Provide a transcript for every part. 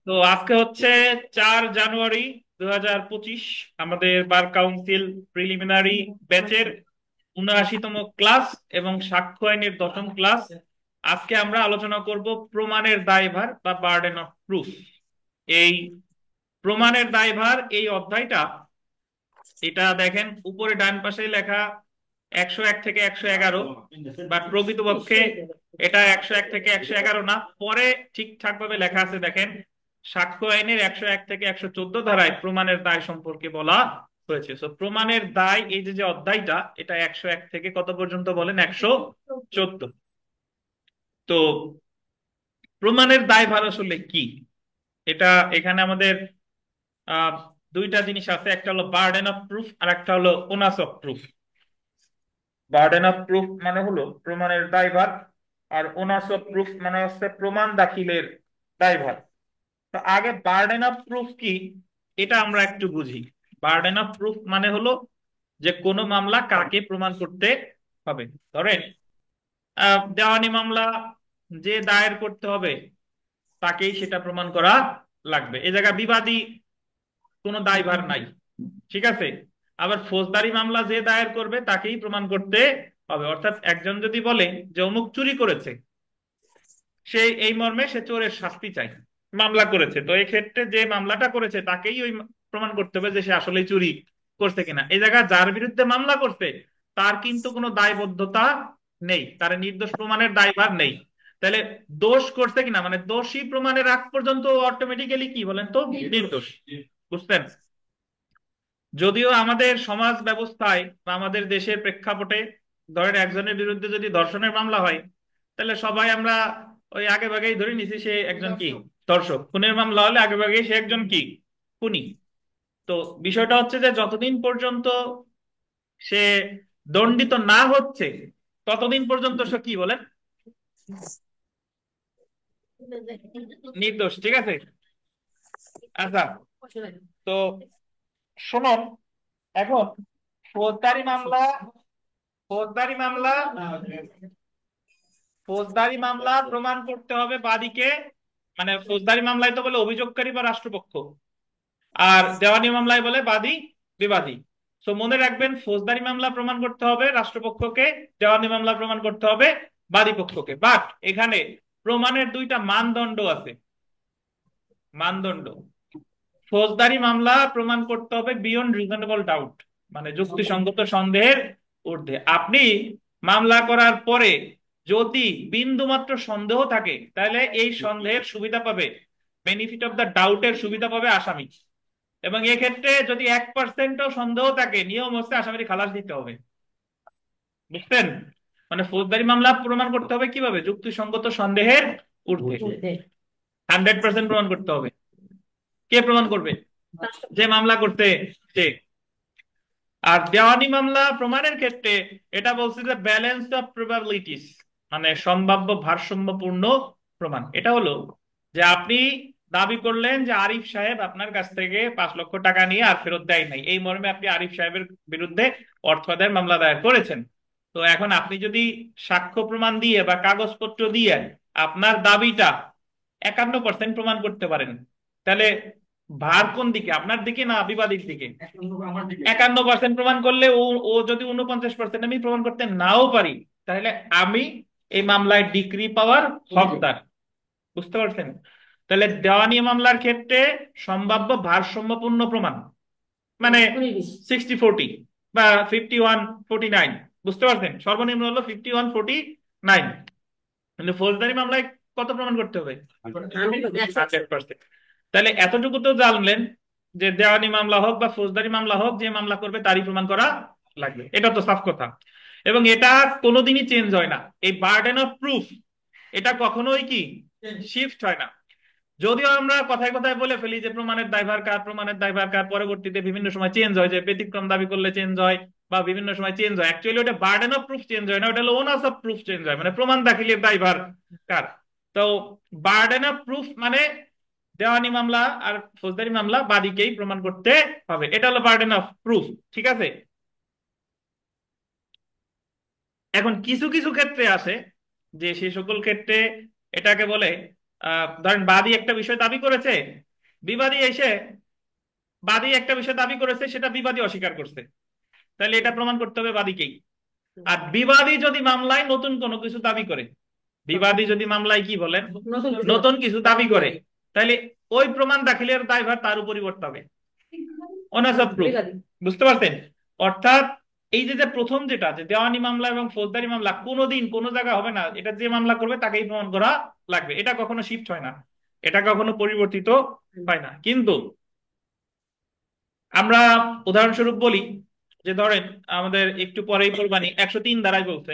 তো আজকে হচ্ছে 4 জানুয়ারি 2025। আমাদের বার কাউন্সিল প্রিলিমিনারি ব্যাচের 79তম ক্লাস এবং সাক্ষ্য আইনের 10ম ক্লাস। আজকে আমরা আলোচনা করব প্রমাণের দায়ভার বা বার্ডেন অফ প্রুফ। এই প্রমাণের দায়ভার এই অধ্যায়টা, এটা দেখেন উপরে ডান পাশে লেখা 101 থেকে 111, বাট প্রকৃতপক্ষে এটা 101 থেকে 111 না। পরে ঠিকঠাক ভাবে লেখা আছে, দেখেন সাক্ষ্য আইনের 101 থেকে 114 ধারায় প্রমাণের দায় সম্পর্কে বলা হয়েছে। তো প্রমাণের দায় এই যে যে অধ্যায়টা, এটা 101 থেকে কত পর্যন্ত বলেন? 114। তো প্রমাণের দায়ভার আসলে কি, এটা এখানে আমাদের আহ দুইটা জিনিস আছে, একটা হলো বার্ডেন অফ প্রুফ আর একটা হলো onus of proof. Burden of proof মানে হলো প্রমাণের দায়ভার, আর ওনাস অফ প্রুফ মানে হচ্ছে প্রমাণ দাখিলের দায়ভার। তো আগে বার্ডেন অফ প্রুফ কি, এটা আমরা একটু বুঝি। বার্ডেন অফ প্রুফ মানে হলো যে কোনো মামলা কাকে প্রমাণ করতে হবে। ধরেন দেওয়ানি মামলা যে দায়ের করতে হবে তাকেই সেটা প্রমাণ করা লাগবে, এ জায়গায় বিবাদী কোনো দায়ভার নাই, ঠিক আছে। আবার ফৌজদারি মামলা যে দায়ের করবে তাকেই প্রমাণ করতে হবে। অর্থাৎ একজন যদি বলে যে অমুক চুরি করেছে, সে এই মর্মে সে চোরের শাস্তি চায়, মামলা করেছে, তো এই ক্ষেত্রে যে মামলাটা করেছে তাকেই ওই প্রমাণ করতে হবে যে সে আসলে চুরি করছে কিনা। এই জায়গায় যার বিরুদ্ধে মামলা করছে তার কিন্তু কোনো দায়বদ্ধতা নেই, তার নির্দোষ প্রমাণের দায়ভার নেই। তাহলে দোষ করছে কিনা মানে দোষী প্রমাণের আগ পর্যন্ত অটোমেটিক্যালি কি বলেন তো নির্দোষ। বুঝতেন? যদিও আমাদের সমাজ ব্যবস্থায় বা আমাদের দেশের প্রেক্ষাপটে ধরেন একজনের বিরুদ্ধে যদি ধর্ষণের মামলা হয়, তাহলে সবাই আমরা ওই আগে ভাগেই ধরে নিছি সে একজন কি ধর্ষক। খুনের মামলা হলে আগে ভাগেই সে একজন কি খুনি। তো বিষয়টা হচ্ছে যে যতদিন পর্যন্ত সে দণ্ডিত না হচ্ছে ততদিন পর্যন্ত সে কি বলেন নির্দোষ, ঠিক আছে। আচ্ছা, তো শুনুন, এখন ফৌজদারি মামলা, ফৌজদারি মামলা ফৌজদারি মামলা প্রমাণ করতে হবে বাদীকে, মানে ফৌজদারি মামলায় তো বলে অভিযোগকারী বা রাষ্ট্রপক্ষ, আর দেওয়ানি মামলায় বলে বাদী বিবাদী। তো মনে রাখবেন ফৌজদারি মামলা প্রমাণ করতে হবে রাষ্ট্রপক্ষকে, দেওয়ানি মামলা প্রমাণ করতে হবে বাদী পক্ষকে। বাট এখানে প্রমাণের দুইটা মানদণ্ড আছে। মানদণ্ড, ফৌজদারি মামলা প্রমাণ করতে হবে বিয়ন্ড রিজনেবল ডাউট, মানে যুক্তিসঙ্গত সন্দেহের ঊর্ধ্বে। আপনি মামলা করার পরে যদি বিন্দু মাত্র সন্দেহ থাকে তাহলে এই সন্দেহের সুবিধা পাবে, বেনিফিট অফ দ্য ডাউটের সুবিধা পাবে আসামি। এবং এক্ষেত্রে যদি 1%ও সন্দেহ থাকে, নিয়ম হচ্ছে আসামির খালাস দিতে হবে। বুঝছেন? মানে ফৌজদারি মামলা প্রমাণ করতে হবে কিভাবে? যুক্তিসঙ্গত সন্দেহের ঊর্ধ্বে, 100% প্রমাণ করতে হবে। কে প্রমাণ করবে? যে মামলা করতে সে। আর দেওয়ানি মামলা প্রমাণের ক্ষেত্রে এটা বলছে যে ব্যালেন্স অফ প্রবাবিলিটিস, মানে সম্ভাব্য ভারসাম্যপূর্ণ প্রমাণ। এটা হলো যে আপনি দাবি করলেন যে আরিফ সাহেব আপনার কাছ থেকে 5 লক্ষ টাকা নিয়ে আর ফেরত দেয় নাই, এই মর্মে আপনি আরিফ সাহেবের বিরুদ্ধে অর্থ আদায়ের মামলা দায়ের করেছেন। তো এখন আপনি যদি সাক্ষ্য প্রমাণ দিয়ে বা কাগজপত্র দিয়ে আপনার দাবিটা 51% প্রমাণ করতে পারেন, তাহলে ভার কোন দিকে, আপনার দিকে না বিবাদীর দিকে? 51% প্রমাণ করলে ও ও যদি 49% আমি প্রমাণ করতে নাও পারি, তাহলে আমি এই মামলায় ডিক্রি পাওয়ার হকদার। বুঝতে পারছেন? তাহলে দেওয়ানি মামলার ক্ষেত্রে সম্ভাব্য ভারসাম্যপূর্ণ প্রমাণ মানে 60-40 বা 51-49, বুঝতে পারছেন? সর্বনিম্ন হলো 51-49। কিন্তু ফৌজদারি মামলায় কত প্রমাণ করতে হবে? 100%। তাহলে এতটুকু তো জানলেন যে দেওয়ানি মামলা হোক বা ফৌজদারি মামলা হোক, যে মামলা করবে তারই প্রমাণ করা লাগবে, এটা তো সাফ কথা। এবং এটা কোনোদিনই চেঞ্জ হয় না, এই বার্ডেন অফ প্রুফ এটা কখনোই কি শিফট হয় না। যদিও আমরা কথায় কথায় বলে ফেলি যে প্রমাণের দায়ভার কার, প্রমাণের দায়ভার কার, পরবর্তীতে বিভিন্ন সময় চেঞ্জ হয়, যে ব্যতিক্রম দাবি করলে চেঞ্জ হয় বা বিভিন্ন সময় চেঞ্জ হয়। অ্যাকচুয়ালি ওটা বার্ডেন অফ প্রুফ চেঞ্জ হয় না, ওটা হলো ওনাস অফ প্রুফ চেঞ্জ হয়, মানে প্রমাণ দাখিলের দায়ভার কার। তো বার্ডেন অফ প্রুফ মানে দেওয়ানি মামলা আর ফৌজদারি মামলা বাদীকেই প্রমাণ করতে হবে, এটা হলো বার্ডেন অফ প্রুফ, ঠিক আছে। এখন কিছু কিছু ক্ষেত্রে আছে যে সে সকল ক্ষেত্রে এটাকে বলে ধরেন বাদী একটা বিষয় দাবি করেছে, বিবাদী এসে বাদী একটা বিষয় দাবি করেছে, সেটা বিবাদী অস্বীকার করছে, তাহলে এটা প্রমাণ করতে হবে বাদীকেই। আর বিবাদী যদি মামলায় নতুন কোনো কিছু দাবি করে, বিবাদী যদি মামলায় কি বলেন নতুন কিছু দাবি করে, তাহলে ওই প্রমাণ দাখিলের দায়ভার তার উপরই বর্তাবে হবে, অনার্স অফ প্রুফ। বুঝতে পারছেন? অর্থাৎ এই যে যে প্রথম যেটা, যে দেওয়ানি মামলা এবং ফৌজদারি মামলা কোনোদিন কোনো জায়গা হবে না এটা যে মামলা করবে তাকেই প্রমাণ করা লাগবে, এটা কখনো শিফট হয় না, এটা কখনো পরিবর্তিত হয় না। কিন্তু আমরা উদাহরণস্বরূপ বলি যে ধরেন আমাদের একটু পরেই কোরবানি 103 ধারায় বলছে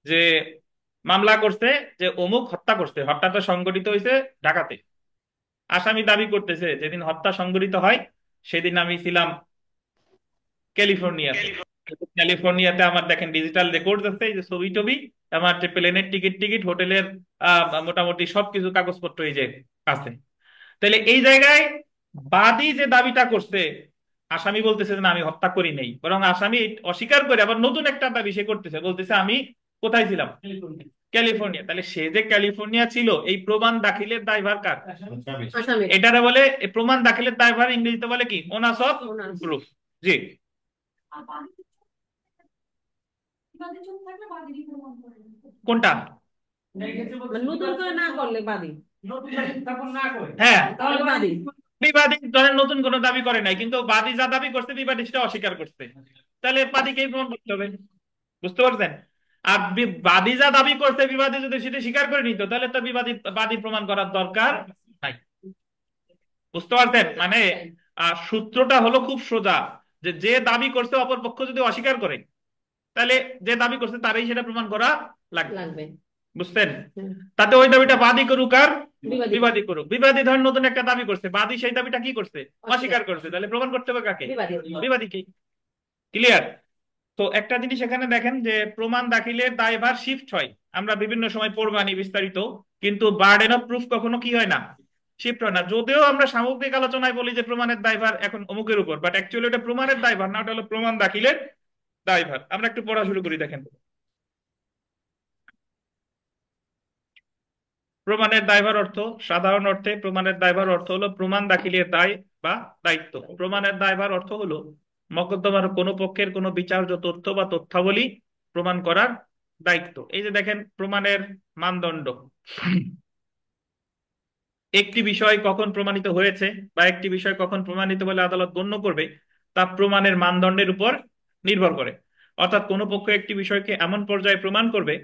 যে মামলা করছে যে অমুক হত্যা করছে, হত্যাটা সংঘটিত হয়েছে ঢাকাতে। আসামি দাবি করতেছে যেদিন হত্যা সংঘটিত হয় সেদিন আমি ছিলাম ক্যালিফোর্নিয়াতে। ক্যালিফোর্নিয়াতে আমার দেখেন ডিজিটাল রেকর্ড আছে, এই যে ছবি টবি, আমার যে প্লেনের টিকিট টিকিট হোটেলের মোটামুটি সবকিছু কাগজপত্র এই যে আছে। তাহলে এই জায়গায় বাদী যে দাবিটা করছে, আসামি বলতেছে যে না আমি হত্যা করি নাই, বরং আসামি অস্বীকার করে আবার নতুন একটা দাবি সে করতেছে, বলতেছে আমি কোথায় ছিলাম, ক্যালিফোর্নিয়া। তাহলে সে যে ক্যালিফোর্নিয়া ছিল এই প্রমাণ দাখিলের দায়ভার কার? এটারে বলে এই প্রমাণ দাখিলের দায়ভার ইংরেজিতে বলে কি? Onus of proof. জি। কোনটা? নতুন করে না করলে বাদী, হ্যাঁ তাহলে বাদী। বিবাদী ধরেন নতুন কোনো দাবি করে নাই, কিন্তু বাদী যা দাবি করছে বিবাদী সেটা অস্বীকার করছে, তাহলে বাদীকেই প্রমাণ করতে হবে। বুঝতে পারছেন? আর বাদী যা দাবি করছে বিবাদী যদি সেটা স্বীকার করে নিত, তাহলে তো বাদী প্রমাণ করার দরকার নাই। বুঝতে পারছেন? মানে সূত্রটা হলো খুব সোজা, যে যে দাবি করছে অপর পক্ষ যদি অস্বীকার করে, তাহলে যে দাবি করছে তারই সেটা প্রমাণ করা লাগবে। বুঝছেন? তাতে ওই দাবিটা বাদী করুক আর বিবাদী করুক। বিবাদী ধরেন নতুন একটা দাবি করছে, বাদী সেই দাবিটা কি করছে? অস্বীকার করছে, তাহলে প্রমাণ করতে হবে কাকে? বিবাদীকে। ক্লিয়ার? তো একটা জিনিস এখানে দেখেন যে প্রমাণ দাখিলের দায়ভার শিফট হয়, আমরা বিভিন্ন সময় পড়বানি বিস্তারিত, কিন্তু বার্ডেন অফ প্রুফ কখনো কি হয় না? শিফট হয় না। যদিও আমরা সামগ্রিক আলোচনায় বলি যে প্রমাণের দায়ভার এখন অমুকের উপর, বাট অ্যাকচুয়ালি এটা প্রমাণের দায়ভার না, ওটা হলো প্রমাণ দাখিলের দায়ভার। আমরা একটু পড়া শুরু করি, দেখেন। প্রমাণের দায়ভার অর্থ, সাধারণ অর্থে প্রমাণের দায়ভার অর্থ হলো প্রমাণ দাখিলের দায় বা দায়িত্ব। প্রমাণের দায়ভার অর্থ হলো মকদ্দমার কোনো পক্ষের কোনো বিচার্য তথ্য বা তথ্যাবলী প্রমাণ করার দায়িত্ব। এই যে দেখেন প্রমাণের মানদণ্ড, একটি বিষয় কখন প্রমাণিত হয়েছে বা একটি বিষয় কখন প্রমাণিত বলে আদালত গণ্য করবে তা প্রমাণের মানদণ্ডের উপর নির্ভর করে। অর্থাৎ কোনো পক্ষ একটি বিষয়কে এমন পর্যায়ে প্রমাণ করবে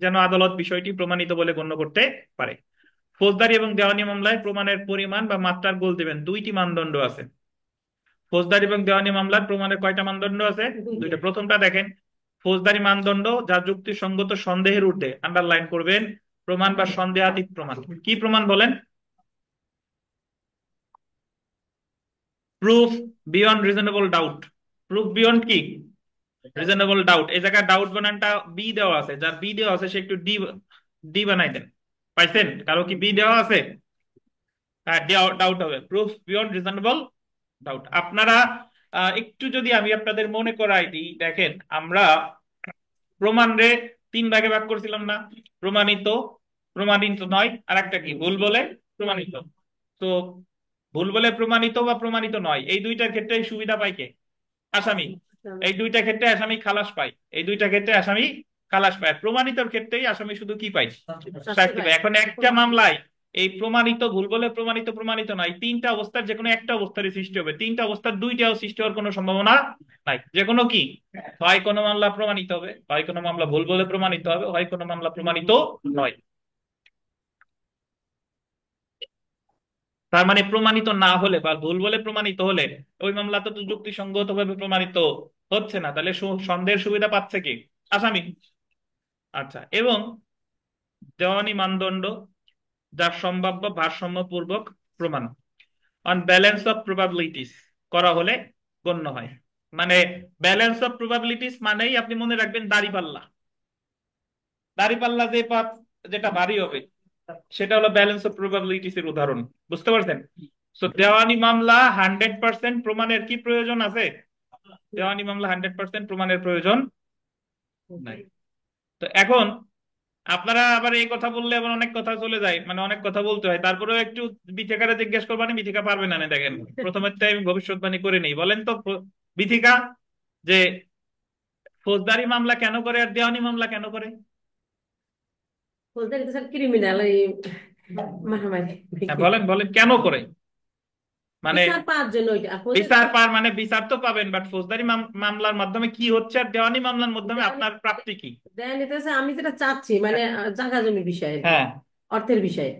যেন আদালত বিষয়টি প্রমাণিত বলে গণ্য করতে পারে। ফৌজদারি এবং দেওয়ানি মামলায় প্রমাণের পরিমাণ বা মাত্রার গোল দেবেন দুইটি মানদণ্ড আছে। ফৌজদারি এবং দেওয়ানি মামলার প্রমাণের কয়টা মানদণ্ড আছে? দুইটা। প্রথমটা দেখেন, ফৌজদারি মানদণ্ড যা যুক্তিসঙ্গত সন্দেহের ঊর্ধ্বে, আন্ডারলাইন করবেন, প্রমাণ বা সন্দেহাতীত প্রমাণ। কি প্রমাণ বলেন? Proof beyond reasonable doubt. Proof beyond কি? Reasonable doubt. এই জায়গায় ডাউট বানানটা বি দেওয়া আছে, যার বি দেওয়া আছে সে একটু ডি ডি বানাই দেন। পাইছেন? কারো কি বি দেওয়া আছে? হ্যাঁ, ডাউট হবে, প্রুফ বিয়ন্ড রিজনেবল ডাউট। আপনারা একটু যদি আমি আপনাদের মনে করাই দিই, দেখেন আমরা প্রমাণ রে তিন ভাগে ভাগ করছিলাম না? প্রমাণিত, প্রমাণিত নয়, আর একটা কি ভুল বলে প্রমাণিত। তো ভুল বলে প্রমাণিত বা প্রমাণিত নয়, এই দুইটার ক্ষেত্রে সুবিধা পাই কে? আসামি। এই দুইটা ক্ষেত্রে আসামি খালাস পায়, এই দুইটা ক্ষেত্রে আসামি খালাস পায়। প্রমাণিতর ক্ষেত্রেই আসামি শুধু কি পায়? শাস্তি পায়। এখন একটা মামলায় এই প্রমাণিত, ভুল বলে প্রমাণিত, প্রমাণিত নয়, তিনটা অবস্থার যে কোনো একটা অবস্থারই সৃষ্টি হবে, তিনটা অবস্থার দুইটাও সৃষ্টি হওয়ার কোনো সম্ভাবনা নাই। যে কোনো কি হয়, কোনো মামলা প্রমাণিত হবে, হয় কোনো মামলা ভুল বলে প্রমাণিত হবে, হয় কোনো মামলা প্রমাণিত নয়। তার মানে প্রমাণিত না হলে বা ভুল বলে প্রমাণিত হলে ওই মামলা তো যুক্তিসঙ্গত ভাবে প্রমাণিত হচ্ছে না, তাহলে সন্দেহের সুবিধা পাচ্ছে কি? আসামি। আচ্ছা, এবং দেওয়ানি মানদণ্ড যার সম্ভাব্য ভারসাম্যপূর্বক প্রমাণ, অন ব্যালেন্স অফ প্রবাবিলিটিস করা হলে গণ্য হয়। মানে ব্যালেন্স অফ প্রবাবিলিটিস মানেই আপনি মনে রাখবেন দাঁড়িপাল্লা। দাঁড়িপাল্লা যে পাত যেটা ভারী হবে সেটা হলো ব্যালেন্স অফ প্রবাবিলিটিস এর উদাহরণ। বুঝতে পারছেন? সো দেওয়ানি মামলা 100% প্রমাণের কি প্রয়োজন আছে? দেওয়ানি মামলা 100% প্রমাণের প্রয়োজন নাই। তো এখন আপনারা আবার এই কথা বললে আবার অনেক কথা চলে যায়, মানে অনেক কথা বলতে হয়, তারপরেও একটু বিথিকারে জিজ্ঞেস করবানি, বিথিকা পারবে না। দেখেন প্রথমে আমি ভবিষ্যৎবাণী করে নেই, বলেন তো বিথিকা, যে ফৌজদারি মামলা কেন করে আর দেওয়ানি মামলা কেন করে? ফৌজদারি তো স্যার ক্রিমিনাল, এই মারামারি হ্যাঁ, বলেন বলেন কেন করে? মানে বিচার পাওয়ার জন্য ওইটা, আর ফৌজদারি বিচার পার মানে বিচার তো পাবেন, বাট ফৌজদারি মামলার মাধ্যমে কি হচ্ছে আর দেওয়ানি মামলার মাধ্যমে আপনার প্রাপ্তি কি? দেয় নিতেছে। আমি যেটা চাচ্ছি মানে জায়গা জমি বিষয়ে আর কি, হ্যাঁ। অর্থের বিষয়ে।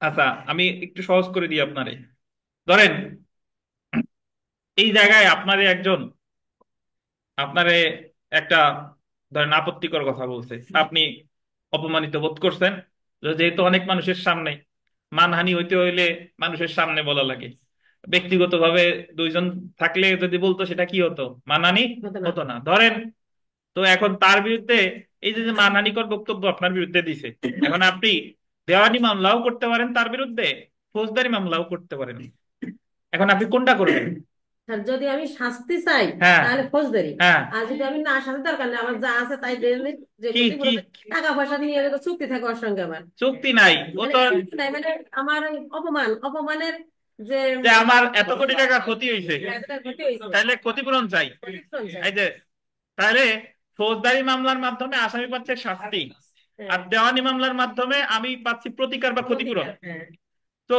আচ্ছা, আমি একটু সহজ করে দিই আপনারে। ধরেন এই জায়গায় আপনারে একটা, ধরেন আপত্তিকর কথা বলছে, আপনি অপমানিত বোধ করছেন, যেহেতু অনেক মানুষের সামনে, মানহানি হইতে হইলে মানুষের সামনে বলা লাগে। ব্যক্তিগতভাবে দুইজন থাকলে যদি বলতো সেটা কি হতো, মানহানি হতো না। হতো না। ধরেন, তো এখন তার বিরুদ্ধে এই যে যে মানহানিকর বক্তব্য আপনার বিরুদ্ধে দিছে, এখন আপনি দেওয়ানি মামলাও করতে পারেন তার বিরুদ্ধে, ফৌজদারি মামলাও করতে পারেন। এখন আপনি কোনটা করবেন? আর যদি আমি শাস্তি চাই হ্যাঁ। তাহলে ফৌজদারি। হ্যাঁ। আর যদি আমি না শাস্তি দরকার নেই, আমার যা আছে তাই দিয়ে দিই, যে কি কি? ক্ষতিপূরণ, টাকা পয়সা নিয়ে তো চুক্তি থাকে ওর সঙ্গে আমার। চুক্তি নাই, ও মানে তো চুক্তি নাই, মানে আমার ওই অপমানের যে যে আমার এত কোটি টাকা ক্ষতি হয়েছে, যেটা ক্ষতি হয়েছে, তাহলে ক্ষতিপূরণ চাই। ক্ষতিপূরণ চাই। এই যে, তাহলে ফৌজদারি মামলার মাধ্যমে আসামি পাচ্ছে শাস্তি, আর হ্যাঁ, দেওয়ানি মামলার মাধ্যমে আমি পাচ্ছি প্রতিকার বা ক্ষতিপূরণ। প্রতিকার, হ্যাঁ। তো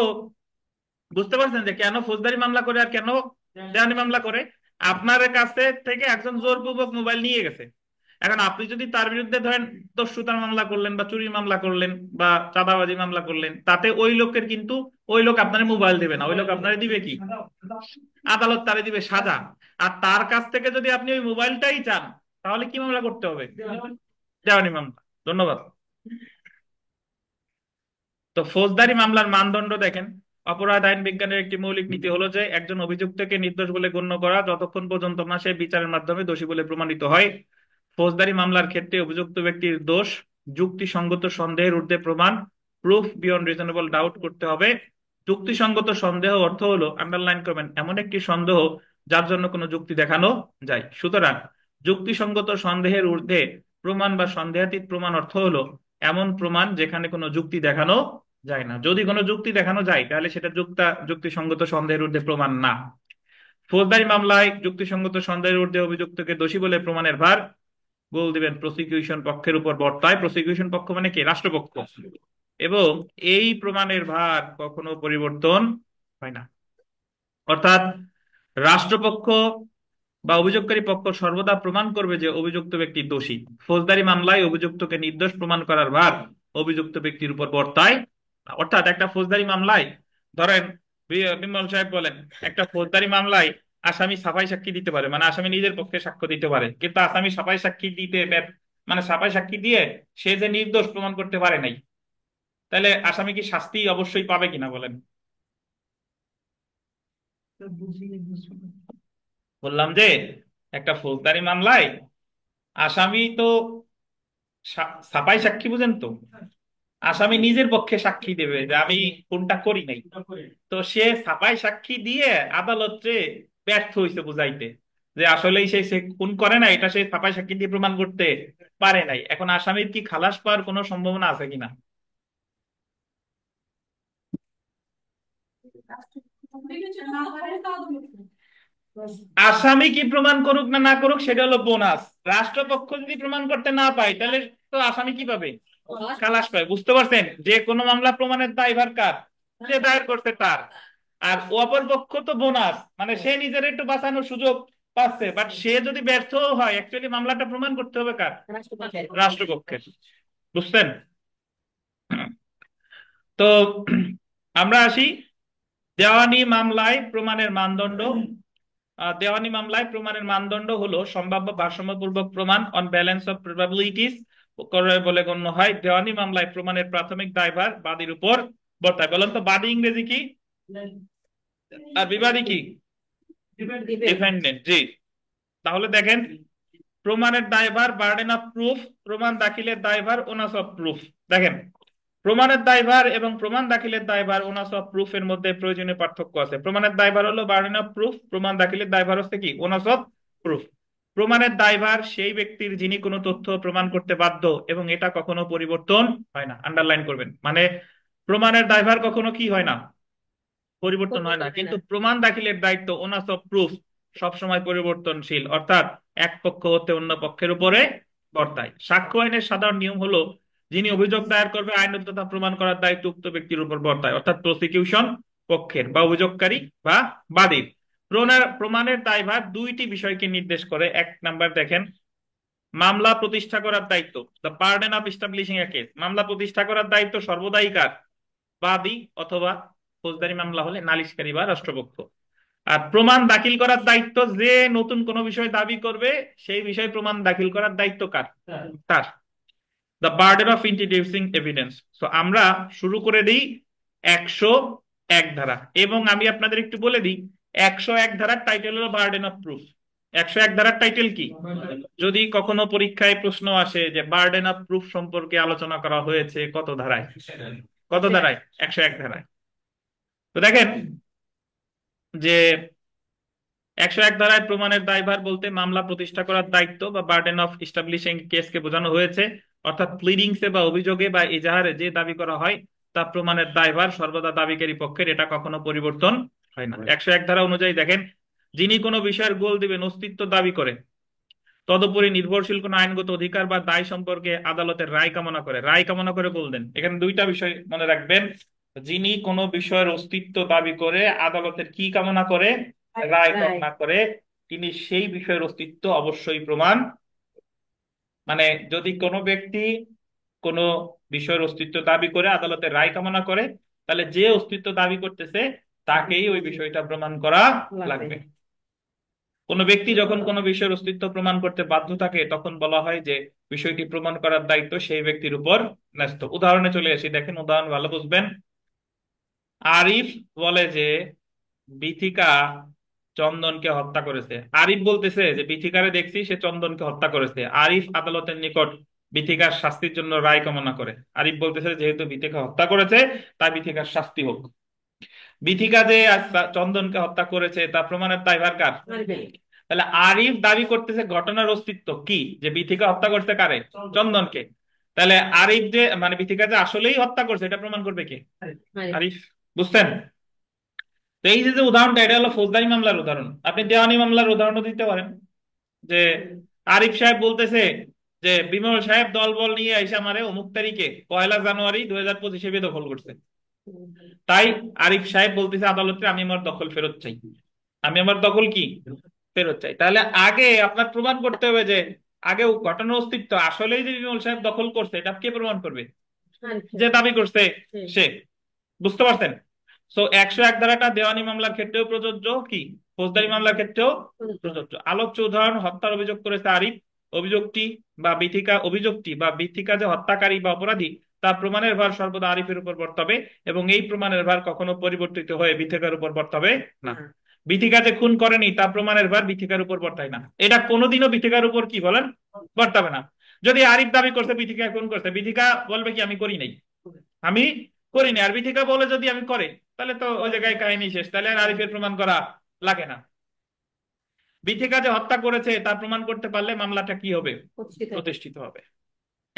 বুঝতে পারছেন যে কেন ফৌজদারি মামলা করে আর কেন দেওয়ানি মামলা করে? আপনার কাছে থেকে একজন জোরপূর্বক মোবাইল নিয়ে গেছে, এখন আপনি যদি তার বিরুদ্ধে ধরেন দস্যুতার মামলা করলেন বা চুরির মামলা করলেন বা চাঁদাবাজি মামলা করলেন, তাতে ওই লোকের কিন্তু, ওই লোক আপনার মোবাইল দিবে না, ওই লোক আপনার দিবে কি? আদালত তারে দিবে সাজা। আর তার কাছ থেকে যদি আপনি ওই মোবাইলটাই চান, তাহলে কি মামলা করতে হবে? দেওয়ানি মামলা। ধন্যবাদ। তো ফৌজদারি মামলার মানদণ্ড দেখেন, অপরাধ আইন বিজ্ঞানের একটি মৌলিক নীতি হলো যে একজন অভিযুক্তকে নির্দোষ বলে গণ্য করা যতক্ষণ পর্যন্ত না সে বিচারের মাধ্যমে দোষী বলে প্রমাণিত হয়। ফৌজদারি মামলার ক্ষেত্রে অভিযুক্ত ব্যক্তির দোষ যুক্তিসঙ্গত সন্দেহের ঊর্ধ্বে প্রমাণ, প্রুফ বিয়ন্ড রিজনেবল ডাউট করতে হবে। যুক্তিসঙ্গত সন্দেহ অর্থ হলো, আন্ডারলাইন করবেন, এমন একটি সন্দেহ যার জন্য কোনো যুক্তি দেখানো যায়। সুতরাং যুক্তিসঙ্গত সন্দেহের ঊর্ধ্বে প্রমাণ বা সন্দেহাতীত প্রমাণ অর্থ হলো এমন প্রমাণ যেখানে কোনো যুক্তি দেখানো যায় না। যদি কোনো যুক্তি দেখানো যায় তাহলে সেটা যুক্তিসঙ্গত সন্দেহের ঊর্ধ্বে প্রমাণ না। ফৌজদারি মামলায় যুক্তিসঙ্গত সন্দেহের ঊর্ধ্বে অভিযুক্তকে দোষী বলে প্রমাণের ভার বল দিবেন প্রসিকিউশন পক্ষের উপর বর্তায়। প্রসিকিউশন পক্ষ মানে কি? রাষ্ট্রপক্ষ। এবং এই প্রমাণের ভার কখনো পরিবর্তন হয় না। অর্থাৎ রাষ্ট্রপক্ষ বা অভিযোগকারী পক্ষ সর্বদা প্রমাণ করবে যে অভিযুক্ত ব্যক্তি দোষী। ফৌজদারি মামলায় অভিযুক্তকে নির্দোষ প্রমাণ করার ভার অভিযুক্ত ব্যক্তির উপর বর্তায়। অর্থাৎ একটা ফৌজদারি মামলায়, ধরেন বিমল সাহেব বলেন, একটা ফৌজদারি মামলায় আসামি সাফাই সাক্ষী দিতে পারে, মানে আসামি নিজের পক্ষে সাক্ষ্য দিতে পারে, কিন্তু আসামি সাফাই সাক্ষী দিতে মানে সাফাই সাক্ষী দিয়ে সে যে নির্দোষ প্রমাণ করতে পারে নাই, তাহলে আসামি কি শাস্তি অবশ্যই পাবে কিনা বলেন? বললাম যে একটা ফৌজদারি মামলায় আসামি তো সাফাই সাক্ষী, বুঝেন তো, আসামি নিজের পক্ষে সাক্ষী দেবে যে আমি খুনটা করি নাই। তো সে সাফাই সাক্ষী দিয়ে আদালতে ব্যর্থ হয়েছে বুঝাইতে যে আসলেই সে খুন করে না, এটা সে সাফাই সাক্ষী দিয়ে প্রমাণ করতে পারে নাই। এখন আসামির কি খালাস পাওয়ার কোনো সম্ভাবনা আছে কিনা? আসামি কি প্রমাণ করুক না না করুক সেটা হলো বোনাস। রাষ্ট্রপক্ষ যদি প্রমাণ করতে না পায় তাহলে তো আসামি কি পাবে? খালাস পায়। বুঝতে পারছেন, যে কোনো মামলা প্রমাণের দায়ভার কার? যে দায়ের করছে তার। আর অপর পক্ষ তো বোনাস, মানে সে নিজের একটু বাঁচানোর সুযোগ পাচ্ছে, বাট সে যদি ব্যর্থ হয় অ্যাকচুয়ালি মামলাটা প্রমাণ করতে হবে কার? রাষ্ট্রপক্ষের। বুঝছেন? তো আমরা আসি দেওয়ানি মামলায় প্রমাণের মানদণ্ড। দেওয়ানি মামলায় প্রমাণের মানদণ্ড হলো সম্ভাব্য ভারসাম্যপূর্বক প্রমাণ অন ব্যালেন্স অফ প্রবাবিলিটিস করে বলে গণ্য হয়। দেওয়ানি মামলায় প্রমাণের প্রাথমিক দায়ভার বাদীর উপর বর্তায়। বলেন তো বাদী ইংরেজি কি আর বিবাদী কি? ডিফেন্ডেন্ট। জি। তাহলে দেখেন, প্রমাণের দায়ভার বার্ডেন অফ প্রুফ, প্রমাণ দাখিলের দায়ভার ওনাস অফ প্রুফ। দেখেন, প্রমাণের দায়ভার এবং প্রমাণ দাখিলের দায়ভার ওনাস অফ প্রুফ এর মধ্যে প্রয়োজনীয় পার্থক্য আছে। প্রমাণের দায়ভার হলো বার্ডেন অফ প্রুফ, প্রমাণ দাখিলের দায়ভার হচ্ছে কি? Onus of proof. প্রমাণের দায়ভার সেই ব্যক্তির যিনি কোনো তথ্য প্রমাণ করতে বাধ্য এবং এটা কখনো পরিবর্তন হয় না। আন্ডারলাইন করবেন, মানে প্রমাণের দায়ভার কখনো কি হয় না, পরিবর্তন হয় না, পরিবর্তন হয় না। কিন্তু প্রমাণ দাখিলের দায়িত্ব ওনাস অফ প্রুফ সবসময় পরিবর্তনশীল, অর্থাৎ এক পক্ষ হতে অন্য পক্ষের উপরে বর্তায়। সাক্ষ্য আইনের সাধারণ নিয়ম হলো যিনি অভিযোগ দায়ের করবে আইনগততা প্রমাণ করার দায়িত্ব উক্ত ব্যক্তির উপর বর্তায়, অর্থাৎ প্রসিকিউশন পক্ষের বা অভিযোগকারী বা বাদীর। প্রমাণের দায়ভার দুইটি বিষয়কে নির্দেশ করে। এক নাম্বার দেখেন, মামলা প্রতিষ্ঠা করার দায়িত্ব, the burden of establishing A case. মামলা প্রতিষ্ঠা করার দায়িত্ব সর্বদাই কার? বাদী অথবা ফৌজদারি মামলা হলে নালিশকারী বা রাষ্ট্রপক্ষ। আর প্রমাণ দাখিল করার দায়িত্ব যে নতুন কোনো বিষয় দাবি করবে সেই বিষয়ে প্রমাণ দাখিল করার দায়িত্ব কার? তার। The burden of introducing evidence. So আমরা শুরু করে দিই 101 ধারা, এবং আমি আপনাদের একটু বলে দিই 101 ধারার টাইটেল হলো বার্ডেন অফ প্রুফ। 101 ধারার টাইটেল কি? যদি কখনো পরীক্ষায় প্রশ্ন আসে যে বার্ডেন অফ প্রুফ সম্পর্কে আলোচনা করা হয়েছে কত ধারায়, কত ধারায়? 101 ধারায়। তো দেখেন যে 101 ধারায় প্রমাণের দায়ভার বলতে মামলা প্রতিষ্ঠা করার দায়িত্ব বা বার্ডেন অফ এস্টাবলিশিং কেসকে বোঝানো হয়েছে, অর্থাৎ প্লিডিংসে বা অভিযোগে বা এজাহারে যে দাবি করা হয় তা প্রমাণের দায়ভার সর্বদা দাবিকারী পক্ষের, এটা কখনো পরিবর্তন হয় না। 101 ধারা অনুযায়ী দেখেন, যিনি কোনো বিষয়ের গোল দিবেন অস্তিত্ব দাবি করে, তদুপরি নির্ভরশীল কোনো আইনগত অধিকার বা দায় সম্পর্কে আদালতের রায় কামনা করে, রায় কামনা করে বললেন, এখানে দুইটা বিষয় মনে রাখবেন। যিনি কোনো বিষয়ের অস্তিত্ব দাবি করে আদালতের কি কামনা করে? রায় রায়। কামনা করে। তিনি সেই বিষয়ের অস্তিত্ব অবশ্যই প্রমাণ, মানে যদি কোনো ব্যক্তি কোনো বিষয়ের অস্তিত্ব দাবি করে আদালতের রায় কামনা করে, তাহলে যে অস্তিত্ব দাবি করতেছে তাকেই ওই বিষয়টা প্রমাণ করা লাগবে। লাগবে। কোনো ব্যক্তি যখন কোনো বিষয়ের অস্তিত্ব প্রমাণ করতে বাধ্য থাকে তখন বলা হয় যে বিষয়টি প্রমাণ করার দায়িত্ব সেই ব্যক্তির উপর ন্যস্ত। উদাহরণে চলে আসি, দেখেন উদাহরণ ভালো বুঝবেন। আরিফ বলে যে বিথিকা চন্দনকে হত্যা করেছে। আরিফ বলতেছে যে বিথিকারে দেখছি সে চন্দনকে হত্যা করেছে। আরিফ আদালতের নিকট বিথিকার শাস্তির জন্য রায় কামনা করে। আরিফ বলতেছে যেহেতু বিথিকা হত্যা করেছে তাই বিথিকার শাস্তি হোক। বিথিকা যে চন্দনকে হত্যা করেছে তা প্রমাণের দায়ভার কার? আরিফের। তাহলে আরিফ দাবি করতেছে ঘটনার অস্তিত্ব কি, যে বিথিকা হত্যা করতে কারে? চন্দনকে। তাহলে আরিফ যে মানে বিথিকা যে আসলেই হত্যা করছে এটা প্রমাণ করবে কে? আরিফ। আরিফ। বুঝছেন? তো এই যে যে উদাহরণটা, এটা হলো ফৌজদারি মামলার উদাহরণ। আপনি দেওয়ানি মামলার উদাহরণও দিতে পারেন, যে আরিফ সাহেব বলতেছে যে বিমল সাহেব দলবল নিয়ে এসে আমারে অমুক তারিখে 1 জানুয়ারি 2025 বেদখল করছে। তাই আরিফ সাহেব বলতেছে আদালতে আমি আমার দখল ফেরত চাই, আমি আমার দখল কি ফেরত চাই। তাহলে আগে আপনার প্রমাণ করতে হবে যে আগে ঘটনার অস্তিত্ব আসলেই যে বিমল সাহেব দখল করছে এটা কে প্রমাণ করবে? আরিফের। যে দাবি করছে হুম। সে। বুঝতে পারছেন? সো 101 ধারাটা দেওয়ানি মামলার ক্ষেত্রেও প্রযোজ্য, কি ফৌজদারি মামলার ক্ষেত্রেও প্রযোজ্য। আলোচ্য উদাহরণ, হত্যার অভিযোগ করেছে আরিফ। অভিযোগটি বা বিথিকা যে হত্যাকারী বা অপরাধী তা প্রমাণের ভার সর্বদা আরিফের উপর বর্তাবে, এবং এই প্রমাণের ভার কখনো পরিবর্তিত হয়ে বিথিকার উপর বর্তাবে না। বিথিকা যে খুন করেনি তা প্রমাণের ভার বিথিকার উপর বর্তায় না, এটা কোনোদিনও বিথিকার উপর কি বলেন বর্তাবে না। যদি আরিফ দাবি করছে বিথিকা খুন করছে, বিথিকা বলবে কি আমি করি নাই, আমি করিনি। আর বিথিকা বলে যদি আমি করে, তাহলে তো ওই জায়গায় কাহিনী শেষ, তাহলে আর আরিফের প্রমাণ করা লাগে না। বিথিকা যে হত্যা করেছে তা প্রমাণ করতে পারলে মামলাটা কি হবে? প্রতিষ্ঠিত। প্রতিষ্ঠিত হবে।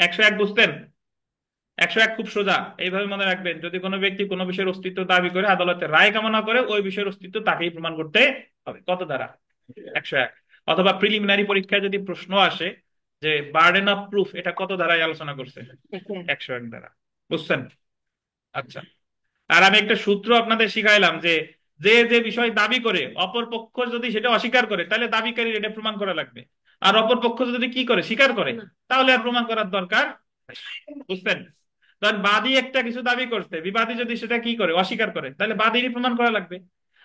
101 বুঝতেন? 101 খুব সোজা, এইভাবে মনে রাখবেন। যদি কোনো ব্যক্তি কোনো বিষয়ের অস্তিত্ব দাবি করে আদালতে রায় কামনা করে ওই বিষয়ের অস্তিত্ব তাকেই প্রমাণ করতে হবে। কত দ্বারা? 101। অথবা প্রিলিমিনারি পরীক্ষায় যদি প্রশ্ন আসে যে বার্ডেন অফ প্রুফ এটা কত ধারায় আলোচনা করছে? 101 দ্বারা। বুঝছেন? আচ্ছা। আর আমি একটা সূত্র আপনাদের শিখাইলাম যে যে যে বিষয় দাবি করে অপর পক্ষ যদি সেটা অস্বীকার করে তাহলে দাবিকারী এটা প্রমাণ করা লাগবে। আর অপর পক্ষ যদি কি করে, স্বীকার করে, তাহলে আর প্রমাণ করার দরকার নাই। বুঝছেন? ধরেন বাদী একটা কিছু দাবি করছে, বিবাদী যদি সেটা কি করে, অস্বীকার করে, তাহলে বাদীরই প্রমাণ করা লাগবে।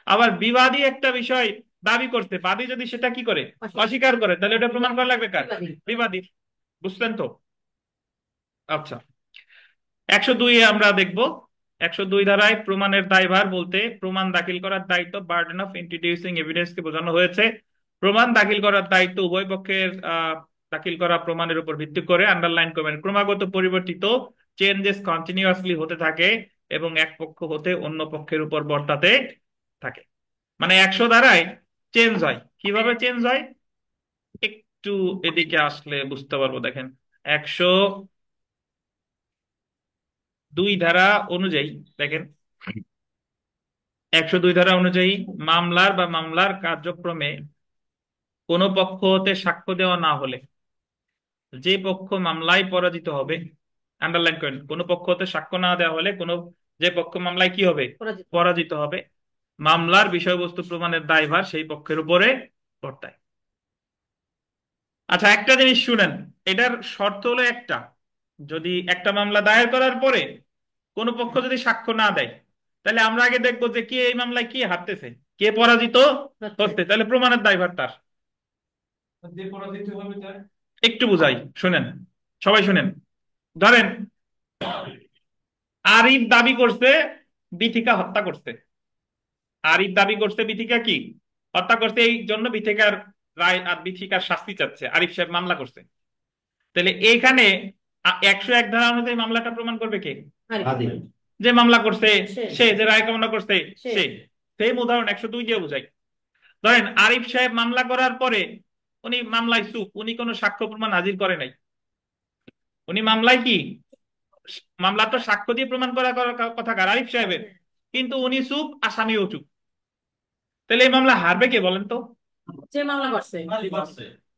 আবার বিবাদী একটা বিষয় দাবি করছে, বাদী যদি সেটা কি করে, অস্বীকার করে, তাহলে এটা প্রমাণ করা লাগবে কার? বিবাদীর। বুঝলেন তো? আচ্ছা। 102 আমরা দেখব। 102 ধারায় প্রমাণের দায়ভার বলতে প্রমাণ দাখিল করার দায়িত্ব, বার্ডেন অফ ইন্ট্রোডিউসিং এভিডেন্স কে বোঝানো হয়েছে। প্রমাণ দাখিল করার দায়িত্ব উভয় পক্ষের দাখিল করা প্রমাণের উপর ভিত্তি করে, আন্ডারলাইন করবেন, ক্রমাগত পরিবর্তিত, চেঞ্জেস কন্টিনিউয়াসলি হতে থাকে এবং এক পক্ষ হতে অন্য পক্ষের উপর বর্তাতে থাকে। মানে 100 ধারায় চেঞ্জ হয়। কিভাবে চেঞ্জ হয়? একটু এদিকে আসলে বুঝতে পারবো। দেখেন, 102 ধারা অনুযায়ী, দেখেন 102 ধারা অনুযায়ী মামলার কার্যক্রমে কোনো পক্ষ হতে সাক্ষ্য দেওয়া না হলে যে পক্ষ মামলায় পরাজিত হবে, আন্ডারলাইন করেন, কোন পক্ষ হতে সাক্ষ্য না দেওয়া হলে যে পক্ষ মামলায় কি হবে, পরাজিত। পরাজিত হবে, মামলার বিষয়বস্তু প্রমাণের দায়ভার সেই পক্ষের উপরে বর্তায়। আচ্ছা, একটা জিনিস শুনেন, এটার শর্ত হলো একটা, যদি একটা মামলা দায়ের করার পরে কোন পক্ষ যদি সাক্ষ্য না দেয়, তাহলে আমরা আগে দেখবো যে কে এই মামলায় কে হারতেছে, কে পরাজিত আচ্ছা। হচ্ছে, তাহলে প্রমাণের দায়ভার তার। একটু বুঝাই, শুনেন, সবাই শুনেন। ধরেন আরিফ দাবি করছে বিথিকা হত্যা করছে, আরিফ দাবি করছে বিথিকা কি হত্যা করছে, এই জন্য বিথিকার রায় আর বিথিকার শাস্তি চাচ্ছে, আরিফ সাহেব মামলা করছে। তাহলে এইখানে 101 ধারা অনুযায়ী মামলাটা প্রমাণ করবে কে? আরিফ। যে মামলা করছে, সে। সে যে রায় কামনা করছে, সে। সে। সেম উদাহরণ 102 দিয়ে বুঝাই। ধরেন আরিফ সাহেব মামলা করার পরে উনি মামলায় চুপ, উনি কোনো সাক্ষ্য প্রমাণ হাজির করে নাই। উনি মামলায় কি, মামলা তো সাক্ষ্য দিয়ে প্রমাণ করার কথা কার, আরিফ সাহেবের, কিন্তু উনি চুপ, আসামিও চুপ। তাহলে এই মামলা হারবে কে বলেন তো? যে মামলা করছে।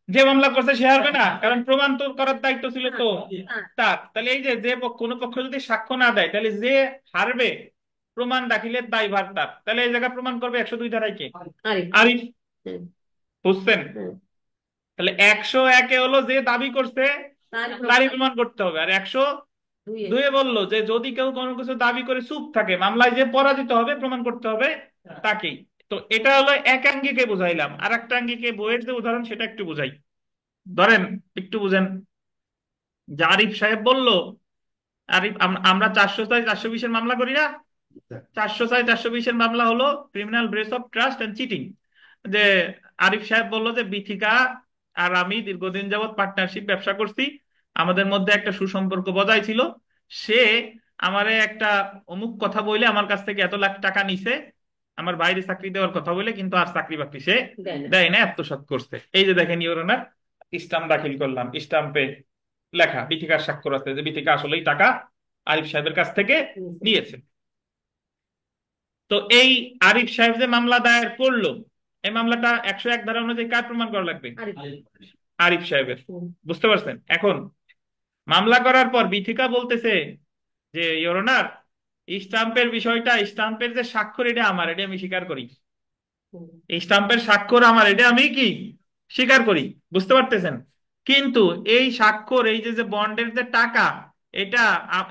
যে মামলা করছে সে হারবে না, কারণ প্রমাণ তো করার দায়িত্ব ছিল তো হ্যাঁ। তার। তাহলে এই যে যে কোনো পক্ষ যদি সাক্ষ্য না দেয়, তাহলে যে হারবে প্রমাণ দাখিলের দায়ভার তার। তাহলে এই জায়গা প্রমাণ করবে 102 ধারায় কে? আরিফ। আরিফ। হুম। বুঝছেন? হুম। তাহলে 101-এ হলো যে দাবি করছে তারই প্রমাণ করতে হবে, আর 102-এ বললো যে যদি কেউ কোনো কিছু দাবি করে চুপ থাকে, মামলায় যে পরাজিত হবে প্রমাণ করতে হবে তাকেই। তো এটা হলো এক আঙ্গিকে বুঝাইলাম, আর একটা আঙ্গিকে বইয়ের যে উদাহরণ সেটা একটু বুঝাই। ধরেন, একটু বুঝেন, যে আরিফ সাহেব বলল, আরিফ আমরা 404-420-এর মামলা করি না, 404-420-এর মামলা হলো criminal breach of trust and cheating. যে আরিফ সাহেব বলল যে বিথিকা আর আমি দীর্ঘদিন যাবত পার্টনারশিপ ব্যবসা করছি, আমাদের মধ্যে একটা সুসম্পর্ক বজায় ছিল। সে আমারে একটা অমুক কথা বলে আমার কাছ থেকে এত লাখ টাকা নিছে, আমার বাইরে চাকরি দেওয়ার কথা বলে, কিন্তু আর চাকরি বাকরি সে দেয় না। দেয় না, আত্মসাৎ করছে। এই যে দেখেন ইওর অনার, স্টাম্প দাখিল করলাম, স্টাম্পে লেখা, বিথিকার স্বাক্ষর আছে যে বিথিকা আসলেই টাকা আরিফ সাহেবের কাছ থেকে নিয়েছে। তো এই আরিফ সাহেব যে মামলা দায়ের করলো, এই মামলাটা 101 ধারা অনুযায়ী কার প্রমাণ করা লাগবে? আরিফ। আরিফ সাহেবের। হুম। বুঝতে পারছেন? এখন মামলা করার পর বিথিকা বলতেছে যে ইওর অনার, স্টাম্পের বিষয়টা, স্টাম্পের যে স্বাক্ষর, এটা আমার, এটা আমি স্বীকার করি, হুম। এই স্টাম্পের স্বাক্ষর আমার, এটা আমি কি স্বীকার করি। বুঝতে পারতেছেন? কিন্তু এই স্বাক্ষর, এই যে যে বন্ডের যে টাকা, এটা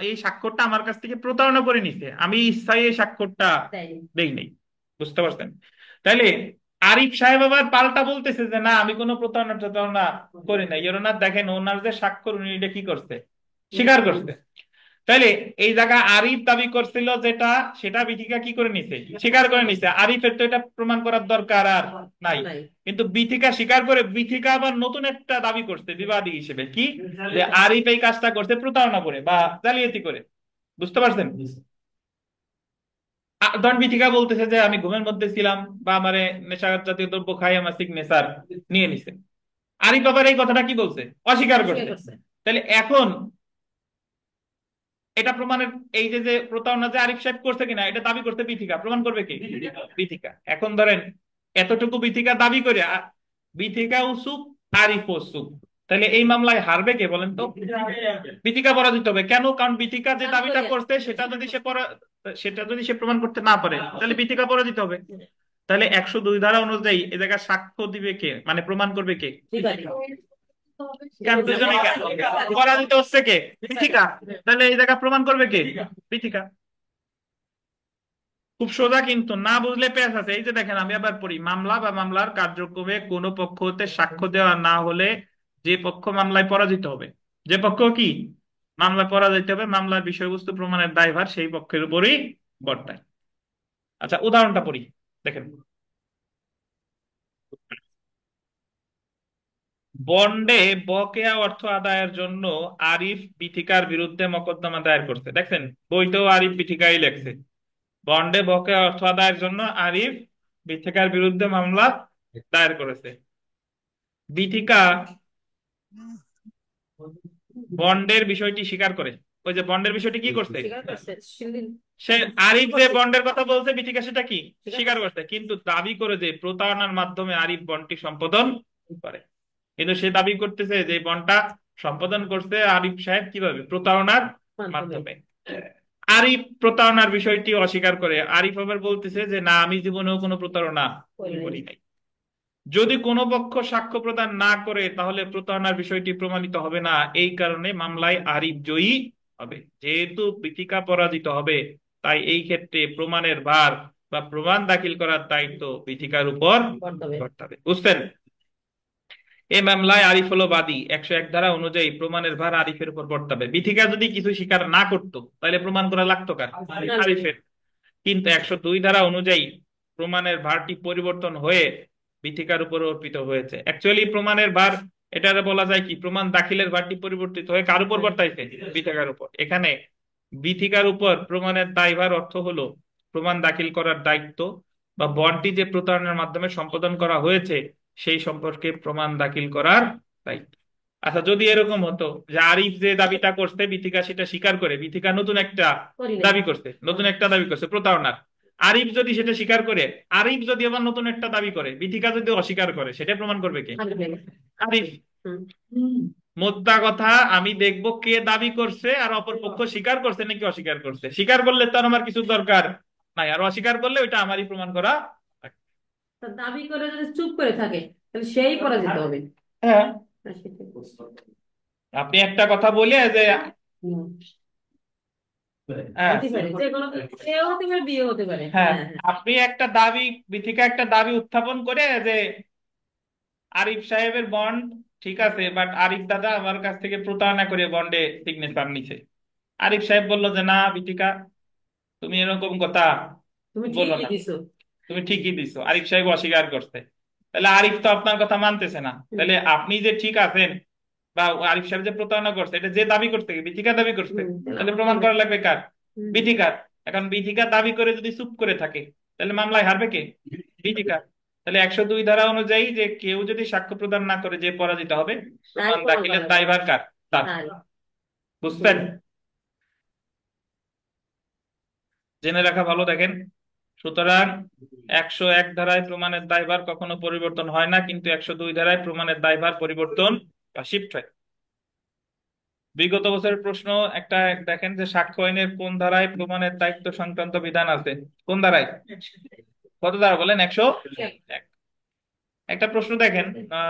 এই স্বাক্ষরটা আমার কাছ থেকে প্রতারণা করে নিছে, আমি ইচ্ছায় এই স্বাক্ষরটা দেয়নি। দেই নাই। বুঝতে পারছেন? তাইলে আরিফ সাহেব আবার পাল্টা বলতেছে যে না, আমি কোনো প্রতারণা প্রতারণা করি না। ইওর অনার দেখেন, ওনার যে স্বাক্ষর উনি এটা কি করছে, স্বীকার করছে। তাইলে এই জায়গা আরিফ দাবি করছিল যেটা, সেটা বিথিকা কি করে নিছে, স্বীকার করে নিছে। আরিফের তো এটা প্রমাণ করার দরকার আর নাই, নাই। কিন্তু বিথিকা স্বীকার করে, বিথিকা আবার নতুন একটা দাবি করছে বিবাদী হিসেবে, কি, যে আরিফ এই কাজটা করছে প্রতারণা করে বা জালিয়াতি করে। বুঝতে পারছেন? ধরেন বিথিকা বলতেছে যে আমি ঘুমের মধ্যে ছিলাম, বা আমারে নেশা জাতীয় দ্রব্য খাই, আমার সিগনেচার নিয়ে নিছে। আরিফ আবার এই কথাটা কি বলছে, অস্বীকার অস্বীকার করছে। করছে। তাহলে এখন এটা প্রমাণের, এই যে যে প্রতারণা যে আরিফ সাহেব করছে কিনা এটা দাবি করতে বিথিকা, প্রমাণ করবে কি? বিথিকা। এখন ধরেন এতটুকু বিথিকা দাবি করে বিথিকাও চুপ, আরিফও চুপ, তাহলে এই মামলায় হারবে কে বলেন তো? বিথিকা পরাজিত হবে। কেন? কারণ বিথিকা যে দাবিটা করছে সেটা যদি সে প্রমাণ করতে না পারে, তাহলে বিথিকা পরাজিত হবে। তাহলে 102 ধারা অনুযায়ী এ জায়গায় সাক্ষ্য দিবে কে, মানে প্রমাণ করবে কে? বিবাদী। কেন দুজনেই কেন? পরাজিত হচ্ছে কে? বিথিকা। তাহলে এই জায়গা প্রমাণ করবে কে? বিথিকা। খুব সোজা, কিন্তু না বুঝলে পেঁচ আছে। এই যে দেখেন, আমি আবার পড়ি, মামলা বা মামলার কার্যক্রমে কোনো পক্ষ হতে সাক্ষ্য দেওয়া না হলে যে পক্ষ মামলায় পরাজিত হবে, যে পক্ষ কি মামলায় পরাজিত হবে, মামলার বিষয়বস্তু প্রমাণের দায়ভার সেই পক্ষের উপরই বর্তায়। আচ্ছা, উদাহরণটা পড়ি, দেখেন। বন্ডে বকেয়া অর্থ আদায়ের জন্য আরিফ বিথিকার বিরুদ্ধে মোকদ্দমা দায়ের করছে। দেখছেন, বইতেও আরিফ বিথিকাই লেখছে, বন্ডে বকেয়া অর্থ আদায়ের জন্য আরিফ বিথিকার বিরুদ্ধে মামলা দায়ের করেছে। বিথিকা বন্ডের বিষয়টি স্বীকার করে। ওই যে বন্ডের বিষয়টি কি করছে, স্বীকার করছে সে আরিফ যে করছে বন্ডের কথা বলছে বিথিকা সেটা কি স্বীকার স্বীকার করছে। করছে, কিন্তু দাবি করে যে প্রতারণার মাধ্যমে আরিফ বন্ডটি সম্পাদন করে। কিন্তু সে দাবি করতেছে যে বন্ডটা সম্পাদন করছে আরিফ সাহেব কিভাবে, প্রতারণার মাধ্যমে মাধ্যমে। আরিফ প্রতারণার বিষয়টি অস্বীকার করে, আরিফ আবার বলতেছে যে না, আমি জীবনেও কোনো প্রতারণা করে নাই। করি নাই। যদি কোনো পক্ষ সাক্ষ্য প্রদান না করে তাহলে প্রতারণার বিষয়টি প্রমাণিত হবে না, এই কারণে মামলায় আরিফ জয়ী হবে। যেহেতু পীঠিকা পরাজিত হবে, তাই এই ক্ষেত্রে প্রমাণের ভার বা প্রমাণ দাখিল করার দায়িত্ব পীঠিকার উপর বর্তবে। বর্তাবে। বুঝছেন? এই মামলায় আরিফ হলো বাদী, 101 ধারা অনুযায়ী প্রমাণের ভার আরিফের উপর বর্তাবে। পীঠিকা যদি কিছু স্বীকার না করতো তাহলে প্রমাণ করা লাগতো কার, আরিফের। কিন্তু 102 ধারা অনুযায়ী প্রমাণের ভারটি পরিবর্তন হয়ে বিথিকার উপর অর্পিত হয়েছে। অ্যাকচুয়ালি প্রমাণের ভার, এটা বলা যায় কি, প্রমাণ দাখিলের ভারটি পরিবর্তিত হয়ে কার উপর বর্তাইছে, বিথিকার উপর। এখানে বিথিকার উপর প্রমাণের দায়ভার অর্থ হলো প্রমাণ দাখিল করার দায়িত্ব বা বন্ডটি যে প্রতারণার মাধ্যমে সম্পাদন করা হয়েছে সেই সম্পর্কে প্রমাণ দাখিল করার দায়িত্ব। আচ্ছা, যদি এরকম হতো যে আরিফ যে দাবিটা করছে বিথিকা সেটা স্বীকার করে, বিথিকা নতুন একটা করি নাই। দাবি করছে, নতুন একটা দাবি করছে প্রতারণার, আরিফ যদি সেটা স্বীকার করে, আরিফ যদি আবার নতুন একটা দাবি করে, বিথিকা যদি অস্বীকার করে, সেটা প্রমাণ করবে কে, আগে নেই। আরিফ। হুম। মোদ্দা কথা আমি দেখবো কে দাবি করছে আর অপর পক্ষ স্বীকার করছে নাকি অস্বীকার করছে। স্বীকার করলে তো আর আমার কিছু দরকার নাই, আর অস্বীকার করলে ওইটা আমারই প্রমাণ করা লাগবে। তা দাবি করে যদি চুপ করে থাকে তাহলে সেই পরাজিত হবে। হ্যাঁ, আর সেটাই। আপনি একটা কথা বলে যে, হুম। হ্যাঁ, হতে পারে যে কোনো, এও হতে পারে বিয়ে হতে পারে। হ্যাঁ, হ্যাঁ হ্যাঁ। আপনি একটা দাবি, বিথিকা একটা দাবি উত্থাপন করে যে আরিফ সাহেবের বন্ড ঠিক আছে, বাট আরিফ দাদা আমার কাছ থেকে প্রতারণা করে বন্ডে সিগনেচার নিছে। আরিফ সাহেব বললো যে না বিথিকা, তুমি এরকম কথা তুমি বলো ঠিকই না, দিছো। তুমি ঠিকই দিছো। আরিফ সাহেব অস্বীকার করছে, তাহলে আরিফ তো আপনার কথা মানতেছে না। হুম। তাহলে আপনি যে ঠিক আছেন বা আরিফ সাহেব যে প্রতারণা করছে এটা যে দাবি করতে, বিথিকা দাবি করছে, হুম, তাহলে তাহলে আমার প্রমাণ প্রমাণ। করা লাগবে কার, হুম। বিথিকার। এখন বিথিকা দাবি করে যদি চুপ করে থাকে তাহলে মামলায় হারবে কে, বিথিকা। তাহলে 102 ধারা অনুযায়ী যে কেউ যদি সাক্ষ্য প্রদান না করে যে পরাজিত হবে, তাই প্রমাণ প্রমাণ করা দাখিলের লাগবে। দায়ভার কার, তার। তাই। বুঝছেন? হুম। জেনে রাখা ভালো। দেখেন, সুতরাং 101 ধারায় প্রমাণের দায়ভার কখনো পরিবর্তন হয় না, কিন্তু 102 ধারায় প্রমাণের দায়ভার পরিবর্তন বা শিফট হয়। বিগত বছরের প্রশ্ন একটা দেখেন যে সাক্ষ্য আইনের কোন ধারায় প্রমাণের দায়িত্ব সংক্রান্ত বিধান আছে, কোন ধারায়, কত ধারা বলেন, 101। একটা প্রশ্ন দেখেন,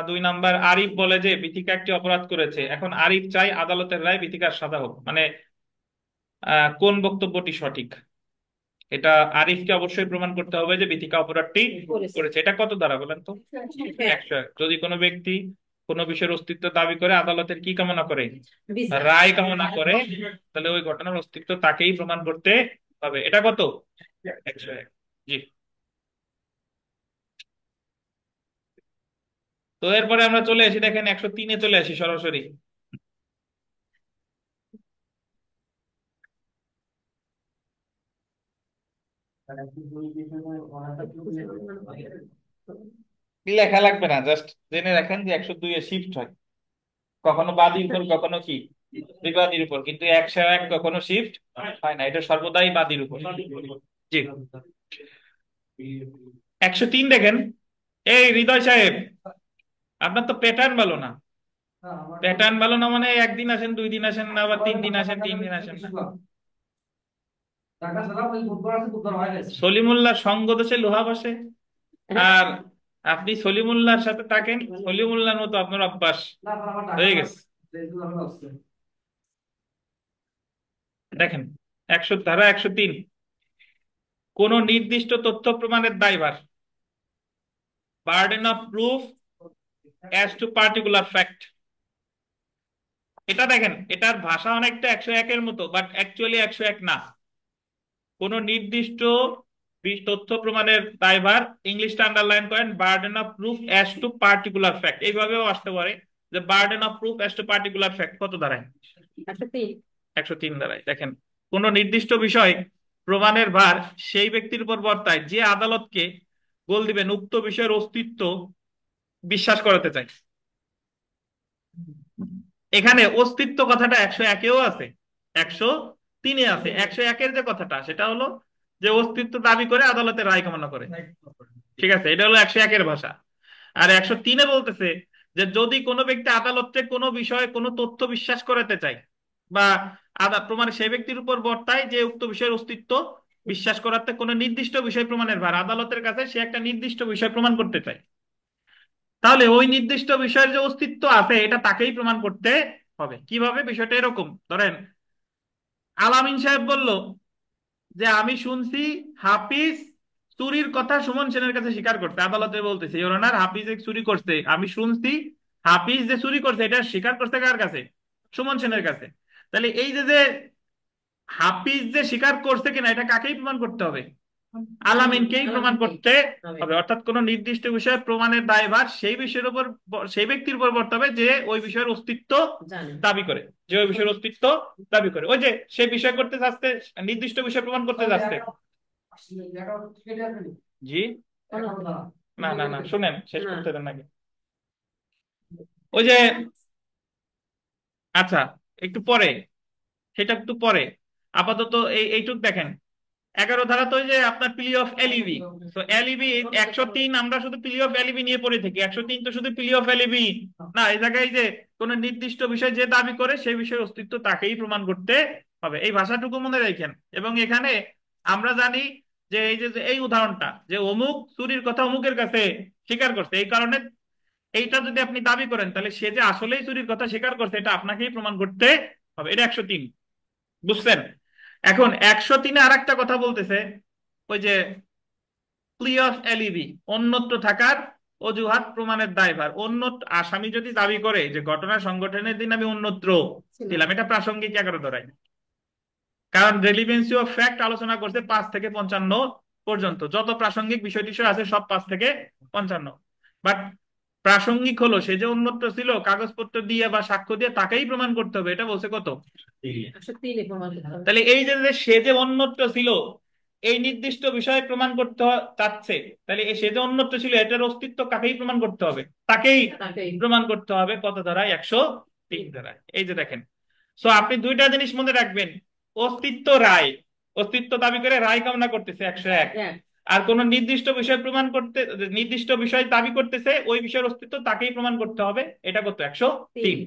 2 নাম্বার, আরিফ বলে যে বিথিকা একটি অপরাধ করেছে। এখন আরিফ চাই আদালতের রায় বিথিকার সাজা হোক, মানে কোন বক্তব্যটি সঠিক? এটা আরিফকে অবশ্যই প্রমাণ করতে হবে যে বিথিকা অপরাধটি করেছে। করেছে। এটা কত ধারা বলেন তো, হ্যাঁ। 101। যদি কোনো ব্যক্তি কোনো বিষয়ের অস্তিত্ব দাবি করে আদালতের কি কামনা করে, বিচার। রায় কামনা করে, তাহলে ওই ঘটনার অস্তিত্ব তাকেই প্রমাণ করতে হবে। এটা কত, 101। জি। তো এরপরে আমরা চলে আসি, দেখেন 103-এ চলে আসি সরাসরি। কি লেখা লাগবে না, জাস্ট জেনে রাখেন যে 102-এ শিফট হয়, কখনো বাদীর উপর কখনো কি বিবাদীর উপর, কিন্তু 101 কখনো শিফট হয় না, এটা সর্বদাই বাদীর উপর। জি। 103 দেখেন, এই হৃদয় সাহেব, আপনার তো প্যাটার্ন ভালো না। প্যাটার্ন ভালো না মানে একদিন আসেন, 2 দিন আসেন না, আবার 3 দিন আসেন, 3 দিন আসেন না। সলিমুল্লাহ সঙ্গ দোষে লোহা বসে, আর আপনি সলিমুল্লাহর সাথে থাকেন, সলিমুল্লাহর মতো আপনার অভ্যাস হয়ে গেছে। দেখেন, 103 কোন নির্দিষ্ট তথ্য প্রমাণের দায়ভার, burden of proof as to particular fact. এটা দেখেন, এটার ভাষা অনেকটা 101-এর মতো, বাট অ্যাকচুয়ালি 101 না। কোন নির্দিষ্ট তথ্য প্রমাণের দায়ভার, ইংলিশটা আন্ডারলাইন করেন, burden of proof as to particular fact, এইভাবেও আসতে পারে যে burden of proof as to particular fact কত দাঁড়ায়, 103। 103 দাঁড়ায়। দেখেন, কোন নির্দিষ্ট বিষয় প্রমাণের ভার সেই ব্যক্তির উপর বর্তায় যে আদালতকে বল দিবেন উক্ত বিষয়ের অস্তিত্ব বিশ্বাস করাতে চায়। এখানে অস্তিত্ব কথাটা 101-এও আছে, 103-এ আছে। 101-এর যে কথাটা সেটা হলো যে অস্তিত্ব দাবি করে আদালতে রায় কামনা করে, ঠিক আছে, এটা হলো 101-এর ভাষা। আর 103-এ বলতেছে যে যদি কোনো ব্যক্তি আদালতে কোনো বিষয়ে কোনো তথ্য বিশ্বাস করাতে চায় বা প্রমাণ সেই ব্যক্তির উপর বর্তায় যে উক্ত বিষয়ের অস্তিত্ব বিশ্বাস করাতে কোনো নির্দিষ্ট বিষয় প্রমাণের ভার আদালতের কাছে, সে একটা নির্দিষ্ট বিষয় প্রমাণ করতে চায়, তাহলে ওই নির্দিষ্ট বিষয়ের যে অস্তিত্ব আছে এটা তাকেই প্রমাণ করতে হবে। কিভাবে? বিষয়টা এরকম, ধরেন আলামিন সাহেব বলল যে আমি শুনছি হাফিজ চুরির কথা সুমন সেনের কাছে স্বীকার করতে, আদালতে বলতেছে ইওর অনার হাফিজ যে চুরি করছে আমি শুনছি, হাফিজ যে চুরি করছে এটা স্বীকার করছে কার কাছে? সুমন সেনের কাছে। তাহলে এই যে যে হাফিজ যে স্বীকার করছে কিনা এটা কাকেই প্রমাণ করতে হবে? আলামিনকেই প্রমাণ আলামিনকে করতে হবে। হবে। অর্থাৎ কোন নির্দিষ্ট বিষয়ে প্রমাণের দায়ভার সেই বিষয়ের উপর সেই ব্যক্তির উপর বর্তাবে যে ওই বিষয়ের অস্তিত্ব জানে। দাবি করে, যে ওই বিষয়ের অস্তিত্ব দাবি করে। ওই যে সে বিষয় করতে যাচ্ছে, নির্দিষ্ট বিষয় প্রমাণ করতে যাচ্ছে। জি, না না না, শুনেন শেষ না। করতে দেন নাকি? ওই যে, আচ্ছা, একটু পরে, সেটা একটু পরে, আপাতত এইটুক দেখেন। 11 ধারা তো ওই যে আপনার প্লি অফ এলিবি। তো এলিবি 103, আমরা শুধু প্লি অফ এলিবি নিয়ে পড়ে থাকি। 103 তো শুধু প্লি অফ এলিবি না, এই জায়গায় যে কোন নির্দিষ্ট বিষয় যে দাবি করে সেই বিষয়ের অস্তিত্ব তাকেই প্রমাণ করতে হবে, এই ভাষাটুকু মনে রাখেন। এবং এখানে আমরা জানি যে এই যে যে এই উদাহরণটা যে অমুক চুরির কথা অমুকের কাছে স্বীকার করছে, এই কারণে এইটা যদি আপনি দাবি করেন তাহলে সে যে আসলেই চুরির কথা স্বীকার করছে এটা আপনাকেই প্রমাণ করতে হবে। এটা 103, বুঝছেন? এখন 103-এ আর একটা কথা বলতেছে, ওই যে প্লি অফ এলিবি, অন্যত্র থাকার অজুহাত প্রমাণের দায়ভার। অন্য আসামি যদি দাবি করে যে ঘটনা সংঘটনের দিন আমি অন্যত্র ছিলাম। ছিলাম, এটা প্রাসঙ্গিক 11 ধারায়। কারণ রেলিভেন্সি অফ ফ্যাক্ট আলোচনা করছে 5 থেকে 55 পর্যন্ত, যত প্রাসঙ্গিক বিষয় টিষয় আছে সব 5 থেকে 55। বাট প্রাসঙ্গিক হলো সে যে অন্যত্র ছিল কাগজপত্র দিয়ে বা সাক্ষ্য দিয়ে তাকেই প্রমাণ করতে হবে, এটা বলছে কত? 103 প্রমাণ করতে হবে। তাহলে এই যে যে সে যে অন্যত্র ছিল এই নির্দিষ্ট বিষয়ে প্রমাণ করতে চাচ্ছে, তাহলে এই সে যে অন্যত্র ছিল এটার অস্তিত্ব কাকেই প্রমাণ করতে হবে? তাকেই তাকেই। প্রমাণ করতে হবে। কত ধারায়? 103 ধারায়। এই যে দেখেন, সো আপনি দুইটা জিনিস মনে রাখবেন, অস্তিত্ব রায়, অস্তিত্ব দাবি করে রায় কামনা করতেছে 101, এক। আর কোন নির্দিষ্ট বিষয় প্রমাণ করতে, নির্দিষ্ট বিষয় দাবি করতেছে ওই বিষয়ের অস্তিত্ব তাকেই প্রমাণ করতে হবে, এটা কত? 103। 3।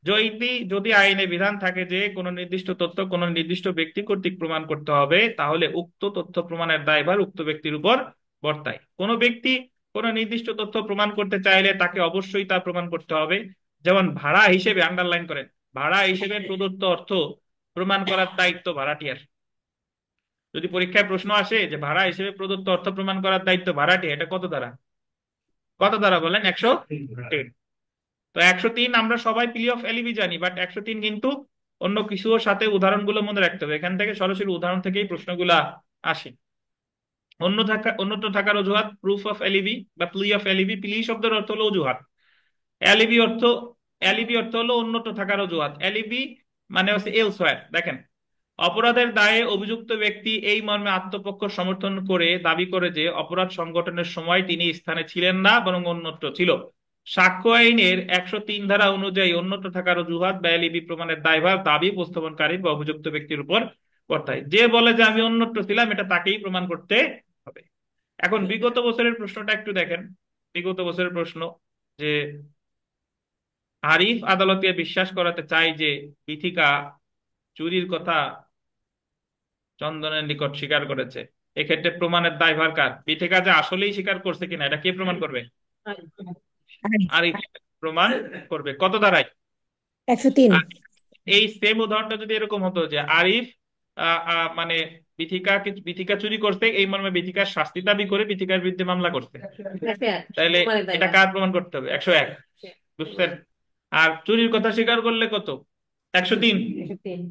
যদি যদি আইনে বিধান থাকে যে কোন নির্দিষ্ট তথ্য কোন নির্দিষ্ট ব্যক্তি কর্তৃক প্রমাণ করতে হবে, তাহলে উক্ত তথ্য প্রমাণের দায়ভার উক্ত ব্যক্তির উপর বর্তায়। কোন ব্যক্তি কোন নির্দিষ্ট তথ্য প্রমাণ করতে চাইলে তাকে অবশ্যই তা প্রমাণ করতে হবে। যেমন ভাড়া হিসেবে, আন্ডারলাইন করেন, ভাড়া হিসেবে প্রদত্ত অর্থ প্রমাণ করার দায়িত্ব ভাড়াটিয়ার। যদি পরীক্ষায় প্রশ্ন আসে যে ভাড়া হিসেবে প্রদত্ত অর্থ প্রমাণ করার দায়িত্ব ভাড়াটিয়া, এটা কত দ্বারা? কত দ্বারা বলেন? 103। তো 103 আমরা সবাই প্লি অফ এলিবি জানি, বাট 103 কিন্তু অন্য কিছুর সাথে উদাহরণগুলো মনে রাখতে হবে। এখান থেকে সরাসরি উদাহরণ থেকেই প্রশ্নগুলা আসে। অন্যত্র থাকার অজুহাত, প্রুফ অফ এলিবি বা প্লি অফ এলিবি। প্লি শব্দের অর্থ হলো অজুহাত, এলিবি অর্থ, এলিবি অর্থ হলো অন্যত্র থাকার অজুহাত। এলিবি মানে হচ্ছে এলসওয়্যার। দেখেন, অপরাধের দায়ে অভিযুক্ত ব্যক্তি এই মর্মে আত্মপক্ষ সমর্থন করে দাবি করে যে অপরাধ সংঘটনের সময় তিনি স্থানে ছিলেন না বরং অন্যত্র ছিল। সাক্ষ্য আইনের 103 ধারা অনুযায়ী অন্যত্র থাকার অজুহাত বা এলিবি প্রমাণের দায়ভার দাবি উপস্থাপনকারী বা অভিযুক্ত ব্যক্তির উপর বর্তায়। যে বলে যে আমি অন্যত্র ছিলাম এটা তাকেই প্রমাণ করতে হবে। এখন বিগত বছরের প্রশ্নটা একটু দেখেন। বিগত বছরের প্রশ্ন যে আরিফ আদালতকে বিশ্বাস করাতে চায় যে বিথিকা চুরির কথা চন্দনের নিকট স্বীকার করেছে, এক্ষেত্রে প্রমাণের দায়ভার কার? বিথিকা যে আসলেই স্বীকার করছে কিনা এটা কে প্রমাণ করবে? আরিফ প্রমাণ করবে। কত ধারায়? 103। আর এই সেম উদাহরণটা যদি এরকম হতো যে আরিফ মানে বিথিকা চুরি করছে এই মর্মে বিথিকার শাস্তি দাবি করে বিথিকার বিরুদ্ধে মামলা করছে, 101 তাহলে প্রমাণের এটা দায়ভার। কার প্রমাণ করতে হবে? 101। বুঝছেন? আর চুরির কথা স্বীকার করলে কত? 103। 103।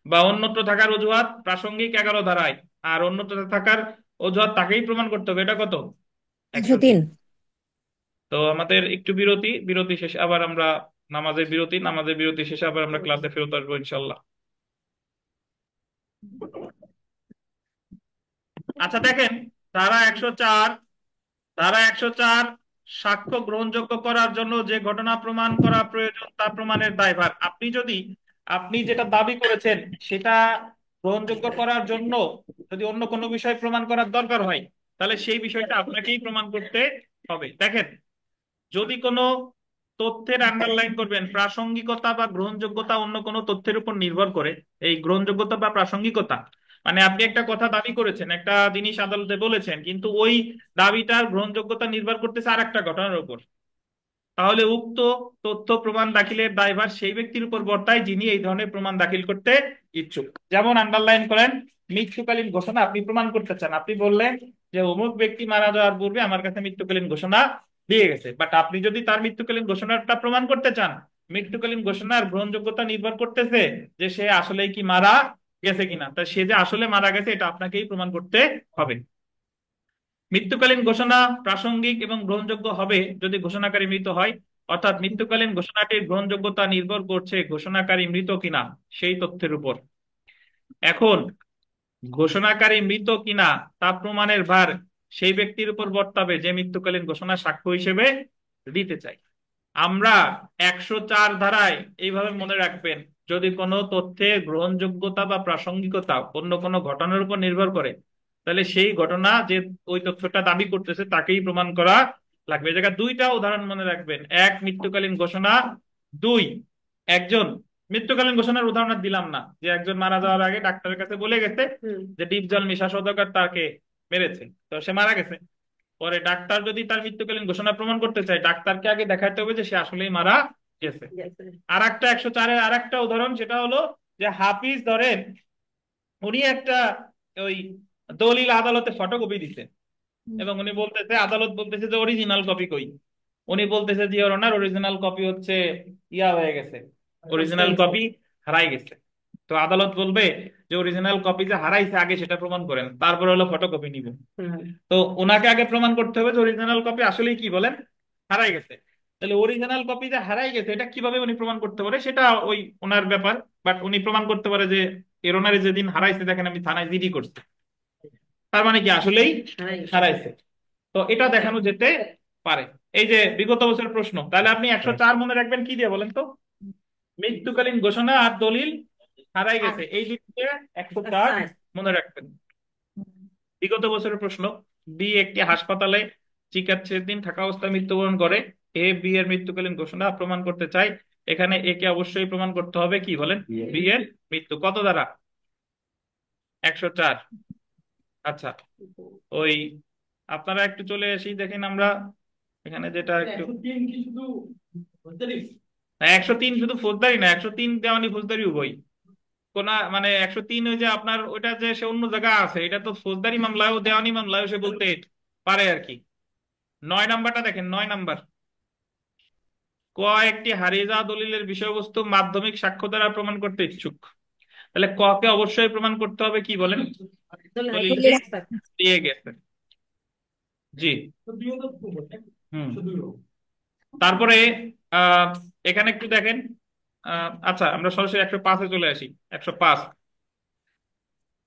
বা অন্যত্র থাকার অজুহাত প্রাসঙ্গিক 11 ধারায়, আর অন্যত্র থাকার অজুহাত তাকেই প্রমাণ করতে হবে, এটা কত? 103। 103। তো আমাদের একটু বিরতি, বিরতি শেষে আবার আমরা নামাজের বিরতি শেষে আবার আমরা ক্লাসে ফেরত আসবো ইনশাল্লাহ। আচ্ছা দেখেন, ধারা 104, ধারা 104 সাক্ষ্য গ্রহণযোগ্য করার জন্য যে ঘটনা প্রমাণ করা প্রয়োজন তা প্রমাণের দায়ভার। আপনি যেটা দাবি করেছেন সেটা গ্রহণযোগ্য করার জন্য যদি অন্য কোনো বিষয় প্রমাণ করার দরকার হয়, তাহলে সেই বিষয়টা আপনাকেই প্রমাণ করতে হবে। দেখেন, যদি কোনো তথ্যের আন্ডারলাইন করবেন, প্রাসঙ্গিকতা বা গ্রহণযোগ্যতা অন্য কোনো তথ্যের উপর নির্ভর করে। এই গ্রহণযোগ্যতা বা প্রাসঙ্গিকতা মানে আপনি একটা কথা দাবি করেছেন, একটা জিনিস আদালতে বলেছেন, কিন্তু ওই দাবিটার গ্রহণযোগ্যতা নির্ভর করতেছে আর একটা ঘটনার উপর। তাহলে উক্ত তথ্য প্রমাণ দাখিলের দায়ভার সেই ব্যক্তির উপর বর্তায় যিনি এই ধরনের প্রমাণ দাখিল করতে ইচ্ছুক। যেমন আন্ডারলাইন করেন, মৃত্যুকালীন ঘোষণা আপনি প্রমাণ করতে চান, আপনি বললেন যে অমুক ব্যক্তি মারা যাওয়ার পূর্বে আমার কাছে মৃত্যুকালীন ঘোষণা দিয়ে গেছে, বাট আপনি যদি তার মৃত্যুকালীন ঘোষণাটা প্রমাণ করতে চান, মৃত্যুকালীন ঘোষণার গ্রহণযোগ্যতা নির্ভর করতেছে যে সে আসলেই কি মারা গেছে কিনা, তা সে যে আসলে মারা গেছে এটা আপনাকেই প্রমাণ করতে হবে। মৃত্যুকালীন ঘোষণা প্রাসঙ্গিক এবং গ্রহণযোগ্য হবে যদি ঘোষণাকারী মৃত হয়, অর্থাৎ মৃত্যুকালীন ঘোষণাটির গ্রহণযোগ্যতা নির্ভর করছে ঘোষণাকারী মৃত কিনা সেই তথ্যের উপর। এখন ঘোষণাকারী মৃত কিনা তা প্রমাণের ভার সেই ব্যক্তির উপর বর্তাবে যে মৃত্যুকালীন ঘোষণা সাক্ষ্য হিসেবে দিতে চাই। আমরা 104 ধারায় এইভাবে মনে রাখবেন, যদি কোনো তথ্যের গ্রহণযোগ্যতা বা প্রাসঙ্গিকতা অন্য কোনো ঘটনার উপর নির্ভর করে, তাহলে সেই ঘটনা যে ওই তথ্যটা দাবি করতেছে তাকেই প্রমাণ করা লাগবে। এই জায়গায় দুইটা উদাহরণ মনে রাখবেন, এক মৃত্যুকালীন ঘোষণা, দুই একজন মৃত্যুকালীন ঘোষণার উদাহরণ আর দিলাম না, যে একজন মারা যাওয়ার আগে ডাক্তারের কাছে বলে গেছে হুম। যে ডিপ জল মিশা সওদাগর তাকে মেরেছে, তো সে মারা গেছে। পরে ডাক্তার যদি তার মৃত্যুকালীন ঘোষণা প্রমাণ করতে চায়, ডাক্তারকে আগে দেখাতে হবে যে সে আসলেই মারা গেছে। গেছে। আর একটা 104-এর আর একটা উদাহরণ, সেটা হলো যে হাফিজ ধরেন উনি একটা ওই দলিল আদালতে ফটোকপি দিছে, এবং উনি বলতেছে, আদালত বলতেছে যে অরিজিনাল কপি কই, উনি বলতেছে যে ওর ওনার অরিজিনাল কপি হচ্ছে ইয়া হয়ে গেছে, অরিজিনাল কপি হারাই গেছে। তো আদালত বলবে যে অরিজিনাল কপি যে হারাইছে আগে সেটা প্রমাণ করেন, তারপর হলো ফটোকপি নিব। হুম। তো ওনাকে আগে প্রমাণ করতে হবে যে অরিজিনাল কপি আসলেই কি বলেন হারাই গেছে। তাহলে অরিজিনাল কপি যে হারাই গেছে এটা কিভাবে উনি প্রমাণ করতে পারে সেটা ওই ওনার ব্যাপার, বাট উনি প্রমাণ করতে পারে যে এর ওনারে যেদিন হারাইছে দেখেন আমি থানায় জিডি করছি, তার মানে কি আসলেই হারাই গেছে। হারাইছে। তো এটা দেখানো যেতে পারে। এই যে বিগত বছরের প্রশ্ন, তাহলে আপনি 104 মনে রাখবেন কি দিয়ে বলেন তো? মৃত্যুকালীন ঘোষণা আর দলিল হারাই গেছে, এই দিক দিয়ে 104 আচ্ছা। মনে রাখবেন। বিগত বছরের প্রশ্ন, বি একটি হাসপাতালে চিকিৎসার দিন থাকা অবস্থায় মৃত্যুবরণ করে, এ বি এর মৃত্যুকালীন ঘোষণা প্রমাণ করতে চাই। এখানে এ কে অবশ্যই প্রমাণ করতে হবে কি বলেন? বি এর মৃত্যু। কত দ্বারা? 104। আচ্ছা, ওই আপনারা একটু চলে এসেই দেখেন, আমরা এখানে যেটা একটু 103 শুধু ফৌজদারি না, 103 দেওয়ানি ফৌজদারি উভয়। কোন মানে 103 ওই যে আপনার ওইটা যে সে অন্য জায়গায় আছে, এটা তো ফৌজদারি মামলায় ও দেওয়ানি মামলায় সে বলতে পারে আর কি। 9 নাম্বারটা দেখেন, 9 নাম্বার, ক একটি হারিয়ে যাওয়া দলিলের বিষয়বস্তু মাধ্যমিক সাক্ষ্য দ্বারা প্রমাণ করতে ইচ্ছুক। তাহলে ক কে অবশ্যই প্রমাণ করতে হবে কি বলেন? দলিলটি দিয়ে গেছে। জি। হুম। তারপরে আহ এখানে একটু দেখেন, আচ্ছা আমরা সরাসরি 105-এ চলে আসি। 105,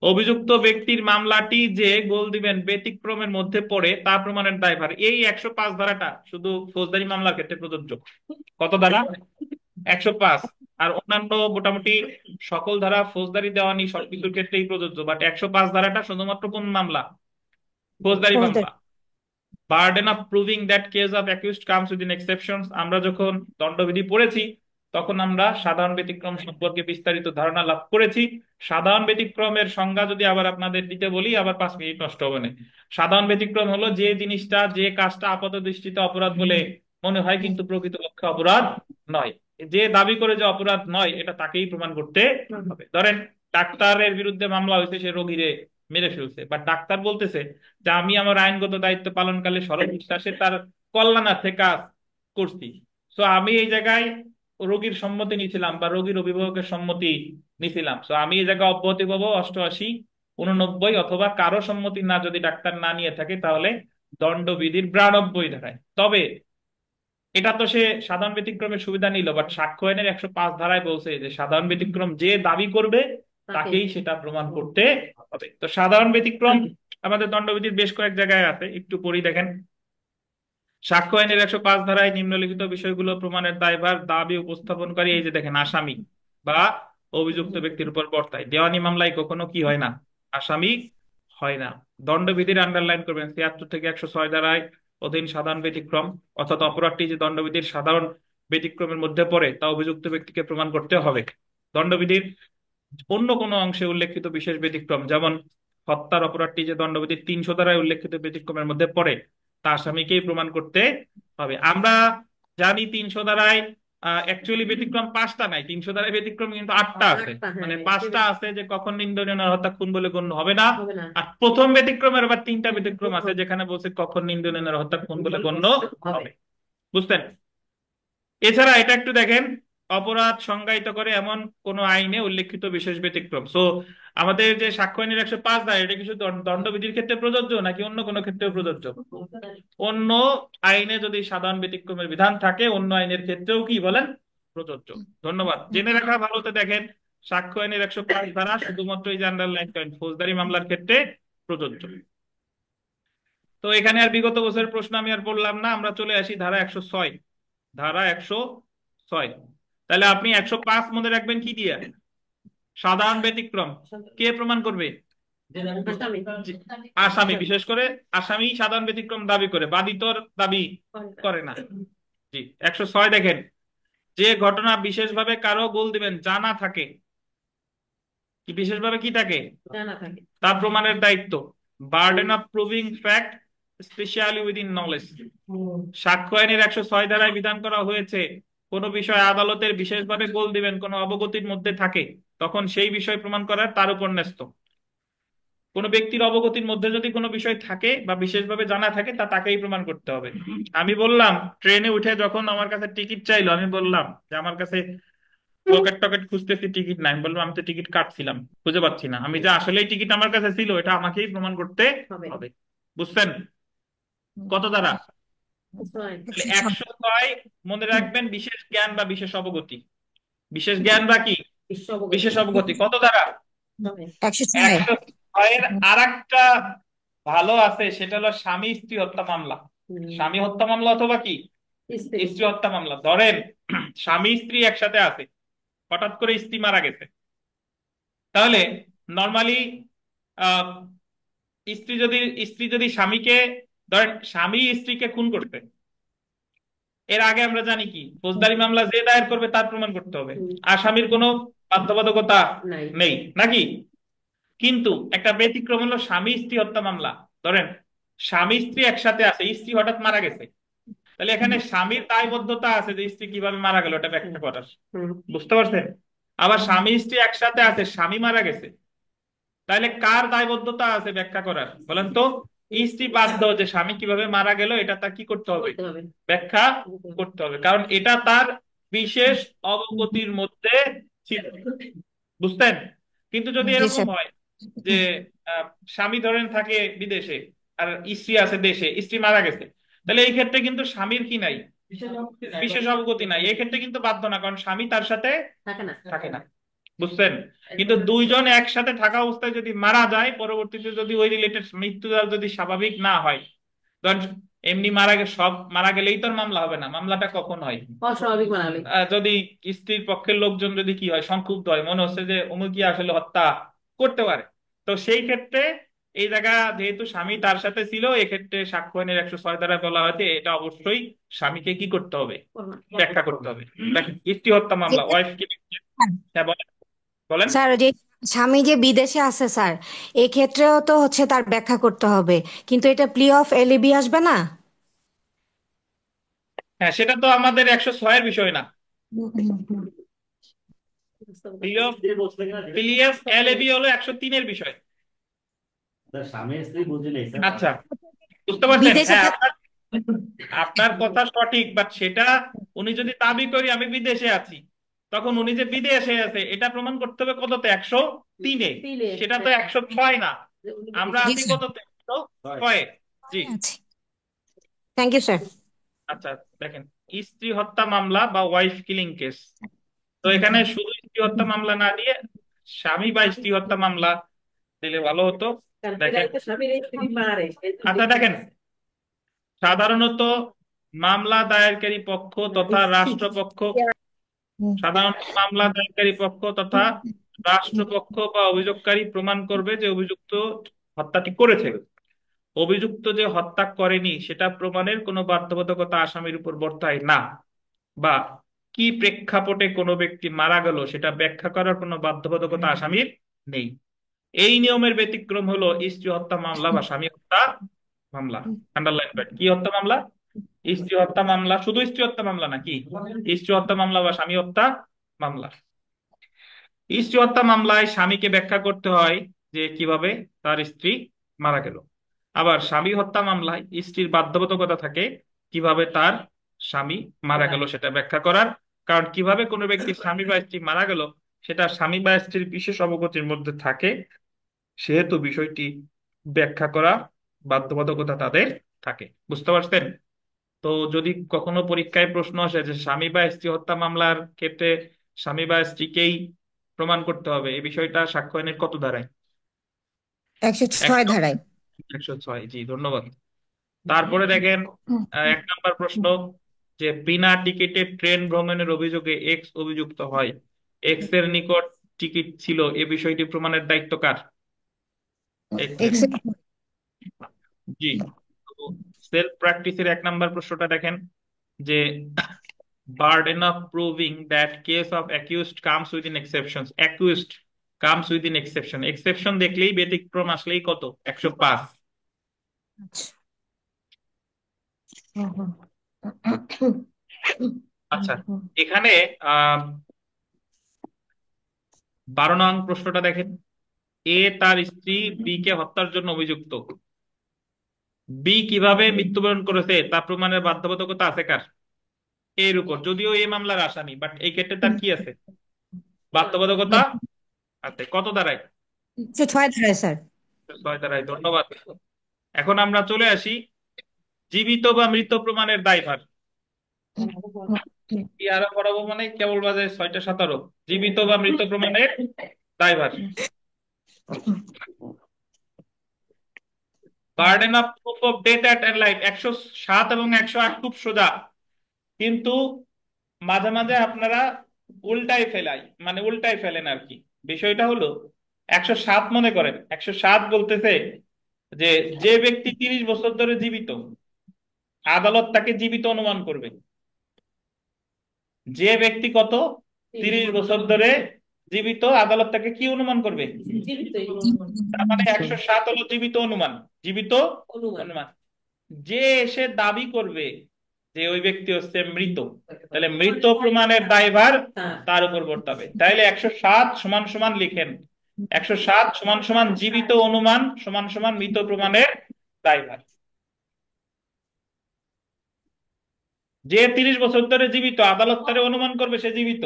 অভিযুক্ত ব্যক্তির মামলাটি যে গোল দিবেন ব্যতিক্রমের মধ্যে পড়ে তা প্রমাণের দায়ভার। এই 105 ধারাটা শুধু ফৌজদারি মামলার ক্ষেত্রে প্রযোজ্য। কত ধারা? 105। আর অন্যান্য মোটামুটি সকল ধারা ফৌজদারি দেওয়ানি সবকিছুর ক্ষেত্রেই প্রযোজ্য, বাট 105 ধারাটা শুধুমাত্র কোন মামলা? ফৌজদারি মামলা। Burden of proving that case of accused comes within exceptions, আমরা যখন দণ্ডবিধি পড়েছি তখন আমরা সাধারণ ব্যতিক্রম সম্পর্কে বিস্তারিত ধারণা লাভ করেছি। সাধারণ ব্যতিক্রমের সংজ্ঞা যদি আবার আপনাদের দিতে বলি আবার 5 মিনিট নষ্ট হবে না। সাধারণ ব্যতিক্রম হলো যে জিনিসটা, যে কাজটা আপাত দৃষ্টিতে অপরাধ বলে মনে হয় কিন্তু প্রকৃতপক্ষে অপরাধ নয়। যে দাবি করে যে অপরাধ নয় এটা তাকেই প্রমাণ করতে হবে। ধরেন ডাক্তারের বিরুদ্ধে মামলা হয়েছে, সে রোগীরে মেরে ফেলছে, বা ডাক্তার বলতেছে যে আমি আমার আইনগত দায়িত্ব পালনকালে সর্ববিশ্বাসে তার কল্যাণার্থে কাজ করছি, তো আমি এই জায়গায় রোগীর সম্মতি নিছিলাম বা রোগীর অভিভাবকের সম্মতি নিছিলাম, তো আমি এই জায়গায় অব্যাহতি পাবো 88, 89, অথবা কারো সম্মতি না যদি ডাক্তার না নিয়ে থাকে তাহলে দণ্ডবিধির 92 ধারায়। তবে এটা তো সে সাধারণ ব্যতিক্রমের সুবিধা নিল, বাট সাক্ষ্য আইনের 105 ধারায় বলছে যে সাধারণ ব্যতিক্রম যে দাবি করবে তাকে। তাকেই সেটা প্রমাণ করতে হবে। তো সাধারণ ব্যতিক্রম আমাদের দণ্ডবিধির বেশ কয়েক জায়গায় আছে, একটু পড়ি দেখেন। সাক্ষ্য আইনের 105 ধারায় নিম্নলিখিত বিষয়গুলো প্রমাণের দায়ভার দাবি উপস্থাপনকারী, এই যে দেখেন, আসামি বা অভিযুক্ত ব্যক্তির উপর বর্তায়। দেওয়ানি মামলায় কখনো কি হয় না? আসামি হয় না। দণ্ডবিধির আন্ডারলাইন করবেন, 76 থেকে 106 ধারায় অধীন সাধারণ ব্যতিক্রম, অর্থাৎ অপরাধটি যে দণ্ডবিধির সাধারণ ব্যতিক্রমের মধ্যে পড়ে তা অভিযুক্ত ব্যক্তিকে প্রমাণ করতে হবে। দণ্ডবিধির অন্য কোনো অংশে উল্লেখিত বিশেষ ব্যতিক্রম, যেমন হত্যার অপরাধটি যে দণ্ডবিধির 300 ধারায় উল্লেখিত ব্যতিক্রমের মধ্যে পড়ে, তা আসামিকেই প্রমাণ করতে হবে। আমরা জানি 300 ধারায় অ্যাকচুয়ালি ব্যতিক্রম 5টা নাই, 300 ধারায় ব্যতিক্রম কিন্তু 8টা আছে। আটটা, মানে হ্যাঁ 5টা আছে যে কখন নিন্দনীয় নরহত্যা খুন বলে গণ্য হবে না। হবে না, আর প্রথম ব্যতিক্রমের আবার 3টা ব্যতিক্রম আছে যেখানে বলছে কখন নিন্দনীয় নরহত্যা খুন বলে গণ্য হবে। হবে। বুঝতেন? এছাড়া এটা একটু দেখেন, অপরাধ সংজ্ঞায়িত করে এমন কোন আইনে উল্লেখিত বিশেষ ব্যতিক্রম। সো আমাদের যে সাক্ষ্য আইনের 105 ধারা, এটা কিছু দণ্ডবিধির ক্ষেত্রে প্রযোজ্য নাকি অন্য কোনো ক্ষেত্রেও প্রযোজ্য? অন্য আইনে যদি সাধারণ ব্যতিক্রমের বিধান থাকে, অন্য আইনের ক্ষেত্রেও কি বলেন প্রযোজ্য। ধন্যবাদ, জেনে রাখা ভালো। তো দেখেন, সাক্ষ্য আইনের 105 ধারা শুধুমাত্র এই যে আন্ডারলাইন পয়েন্ট ফৌজদারি মামলার ক্ষেত্রে প্রযোজ্য। তো এখানে আর বিগত বছরের প্রশ্ন আমি আর বললাম না, আমরা চলে আসি ধারা 106। ধারা 106, তাহলে আপনি 105 মনে রাখবেন কি দিয়ে? সাধারণ ব্যতিক্রম কে প্রমাণ করবে? আসামি জি, আসামি। বিশেষ করে আসামি সাধারণ ব্যতিক্রম দাবি করে, বাদী তোর দাবি করে না। জি, 106 দেখেন, যে ঘটনা বিশেষভাবে কারো গোল দিবেন জানা থাকে, কি বিশেষভাবে কি থাকে, জানা থাকে। তা প্রমাণের দায়িত্ব, burden of proving fact specially within knowledge. সাক্ষ্য আইনের 106 ধারায় বিধান করা হয়েছে, কোন বিষয় আদালতের বিশেষভাবে গোল দিবেন কোন অবগতির মধ্যে থাকে, তখন সেই বিষয় প্রমাণ করার তার উপর ন্যস্ত। কোন ব্যক্তির অবগতির মধ্যে যদি কোনো বিষয় থাকে বা বিশেষভাবে জানা থাকে, তা তাকেই প্রমাণ করতে হবে। আমি বললাম ট্রেনে উঠে যখন আমার কাছে টিকিট চাইলো, আমি বললাম যে আমার কাছে পকেট টকেট খুঁজতেছি, টিকিট নাই। আমি বললাম আমি তো টিকিট কাটছিলাম, খুঁজে পাচ্ছি না। আমি যে আসলেই টিকিট আমার কাছে ছিল, এটা আমাকেই প্রমাণ করতে হবে। হবে। বুঝছেন? কত দ্বারা? ছয়। 106 মনে রাখবেন, বিশেষ জ্ঞান বা বিশেষ অবগতি। বিশেষ জ্ঞান বা কি বিশ্ব অবগতি বিশেষ অবগতি কত দ্বারা? হবে। 106 106 আর একটা ভালো আছে, সেটা হলো স্বামী স্ত্রী হত্যা মামলা। স্বামী হত্যা মামলা অথবা কি স্ত্রী। স্ত্রী হত্যা মামলা। ধরেন স্বামী স্ত্রী একসাথে আছে, হঠাৎ করে স্ত্রী মারা গেছে, তাহলে নর্মালি স্ত্রী যদি স্বামীকে, ধরেন স্বামী স্ত্রীকে খুন করতে, এর আগে আমরা জানি কি ফৌজদারি মামলা যে দায়ের করবে তার প্রমাণ করতে হবে, আসামির কোনো বাধ্যবাধকতা নাই। নেই নাকি। কিন্তু একটা ব্যতিক্রম হলো স্বামী স্ত্রী হত্যা মামলা। ধরেন স্বামী স্ত্রী একসাথে আছে, স্ত্রী হঠাৎ মারা গেছে, তাহলে এখানে স্বামীর দায়বদ্ধতা আছে যে স্ত্রী কিভাবে মারা গেল এটা ব্যাখ্যা করার। বুঝতে পারছেন? আবার স্বামী স্ত্রী একসাথে আছে, স্বামী মারা গেছে, তাহলে কার দায়বদ্ধতা আছে ব্যাখ্যা করার বলেন তো? স্ত্রী বাধ্য যে স্বামী কিভাবে মারা গেল এটা তার কি করতে হবে, করতে হবে। ব্যাখ্যা করতে হবে, কারণ এটা তার বিশেষ অবগতির মধ্যে ছিল। বুঝতেন? কিন্তু যদি জি এরকম স্যার। হয় যে আহ, স্বামী ধরেন থাকে বিদেশে আর স্ত্রী আছে দেশে, স্ত্রী মারা গেছে, তাহলে এই ক্ষেত্রে কিন্তু স্বামীর কি নাই, বিশেষ অবগতি নাই, এই ক্ষেত্রে কিন্তু বাধ্য না, কারণ স্বামী তার সাথে থাকে না। থাকে না। বুঝছেন? কিন্তু দুইজন একসাথে থাকা অবস্থায় যদি মারা যায়, পরবর্তীতে যদি ওই রিলেটেড মৃত্যু যদি স্বাভাবিক না হয়, ধরেন এমনি সব মারা গেলেই তো আর মামলা হবে না। মামলাটা কখন হয়? অস্বাভাবিক মানালে। যদি স্ত্রীর পক্ষের লোকজন যদি কি হয়, সংক্ষুব্ধ হয়, মনে হচ্ছে যে অমুকি আসলে হত্যা করতে পারে, তো সেই ক্ষেত্রে এই জায়গা যেহেতু স্বামী তার সাথে ছিল, এক্ষেত্রে সাক্ষ্য আইনের 106 দ্বারা বলা হয়েছে এটা অবশ্যই স্বামীকে কি করতে হবে, ব্যাখ্যা করতে হবে। দেখেন স্ত্রী হত্যা মামলা, ওয়াইফ কি। হ্যাঁ বলেন, বলেন। স্যার যে স্বামী যে বিদেশে আছে স্যার, এই ক্ষেত্রেও তো হচ্ছে তার ব্যাখ্যা করতে হবে, কিন্তু এটা প্লি অফ এলইবি আসবে না? হ্যাঁ, সেটা তো আমাদের 106 এর বিষয় না। পিএফ এলএবি হলো 103 এর বিষয়। স্বামী স্ত্রী বুঝি নেই স্যার। আচ্ছা, বুঝতে পারছেন? বিদেশে হ্যাঁ, থাক। আপনার কথা সঠিক, বাট সেটা উনি যদি দাবি করি আমি বিদেশে আছি, তখন উনি যে বিদেশে আছে এটা প্রমাণ করতে হবে কততে? 103-এ। তিলে। সেটা তো 106 না। আমরা জি আছি স্যার, কততে? 106-এ। জি। আচ্ছা, থ্যাংক ইউ স্যার। আচ্ছা, দেখেন স্ত্রী হত্যা মামলা বা ওয়াইফ কিলিং কেস, তো এখানে শুধু স্ত্রী হত্যা মামলা না দিয়ে স্বামী বা স্ত্রী হত্যা মামলা দিলে ভালো হতো। কারণ দেখেন, এরাই তো স্বামীর স্ত্রী মারে। আচ্ছা দেখেন, সাধারণত মামলা দায়েরকারী পক্ষ তথা রাষ্ট্রপক্ষ, সাধারণত মামলা দায়েরকারী পক্ষ তথা রাষ্ট্রপক্ষ বা অভিযোগকারী প্রমাণ করবে যে অভিযুক্ত হত্যাটি করেছে। অভিযুক্ত যে হত্যা করেনি সেটা প্রমাণের কোনো বাধ্যবাধকতা আসামির উপর বর্তায় না, বা কি প্রেক্ষাপটে কোনো ব্যক্তি মারা গেল সেটা ব্যাখ্যা করার কোনো বাধ্যবাধকতা আসামির নেই। এই নিয়মের ব্যতিক্রম হলো স্ত্রী হত্যা মামলা বা স্বামী হত্যা মামলা। আন্ডারলাইন করেন, কি হত্যা মামলা? স্ত্রী হত্যা মামলা। শুধু স্ত্রী হত্যা মামলা নাকি, স্ত্রী হত্যা মামলা বা স্বামী হত্যা মামলা। স্ত্রী হত্যা মামলায় স্বামীকে ব্যাখ্যা করতে হয় যে কিভাবে তার স্ত্রী মারা গেল। আবার স্বামী হত্যা মামলায় স্ত্রীর বাধ্যবাধকতা থাকে কিভাবে তার স্বামী মারা গেল সেটা ব্যাখ্যা করার। কারণ কিভাবে কোনো ব্যক্তির স্বামী বা স্ত্রী মারা গেল সেটা স্বামী বা স্ত্রীর বিশেষ অবগতির মধ্যে থাকে, সেহেতু বিষয়টি ব্যাখ্যা করা বাধ্যবাধকতা তাদের থাকে। বুঝতে পারছেন? তো যদি কখনো পরীক্ষায় প্রশ্ন আসে যে স্বামী বা স্ত্রী হত্যা মামলার ক্ষেত্রে স্বামী বা স্ত্রীকেই প্রমাণ করতে হবে, এই বিষয়টা সাক্ষ্য আইনের কত ধারায়? 106 একশো ধারায়। 106, জি ধন্যবাদ। তারপরে দেখেন, 1 নম্বর প্রশ্ন, যে বিনা টিকিটে ট্রেন ভ্রমণের অভিযোগে এক্স অভিযুক্ত হয়, এক্স এর নিকট টিকিট ছিল, এ বিষয়টি প্রমাণের দায়িত্ব কার? এক্স এর। এক্সেল। জি। সেলফ প্র্যাকটিসের 1 নম্বর প্রশ্নটা দেখেন, যে burden of proving that case of accused comes within exceptions, accused comes within exception, exception দেখলেই ব্যতিক্রম আসলেই কত? 105। আচ্ছা, এখানে আহ 12 নং প্রশ্নটা দেখেন, এ তার স্ত্রী বি কে হত্যার জন্য অভিযুক্ত। বি কিভাবে মৃত্যুবরণ করেছে তা প্রমাণের বাধ্যবাধকতা আছে কার? এর উপর। যদিও এই মামলার আসামি, বাট এই ক্ষেত্রে তার কি আছে? বাধ্যবাধকতা আছে। কত ধারায়? 106 ধারায় স্যার। 6 ধারায়, ধন্যবাদ। এখন আমরা চলে আসি জীবিত বা মৃত প্রমাণের দায়ভার। কি আরো পড়াবো মানে কেবল বাজে 6টা 17। জীবিত বা মৃত প্রমাণের দায়ভার। Burden of proof of death at life 107 এবং 108 খুব সোজা, কিন্তু মাঝে মাঝে আপনারা উল্টাই ফেলেন আর কি। বিষয়টা হলো 107 মনে করেন, 107 বলতেছে যে যে ব্যক্তি 30 বছর ধরে জীবিত, আদালত তাকে জীবিত অনুমান করবে। যে ব্যক্তি কত? 30 বছর ধরে জীবিত, আদালত তাকে কি অনুমান করবে? তার মানে 107 হলো জীবিত অনুমান। জীবিত অনুমান। যে এসে দাবি করবে যে ওই ব্যক্তি হচ্ছে মৃত, তাহলে মৃত প্রমাণের দায়ভার তার উপর বর্তাবে। তাইলে 107 সমান সমান লিখেন, 107 সমান সমান জীবিত অনুমান সমান সমান মৃত প্রমাণের দায়ভার। যে 30 বছর ধরে জীবিত, আদালত তারে অনুমান করবে সে জীবিত।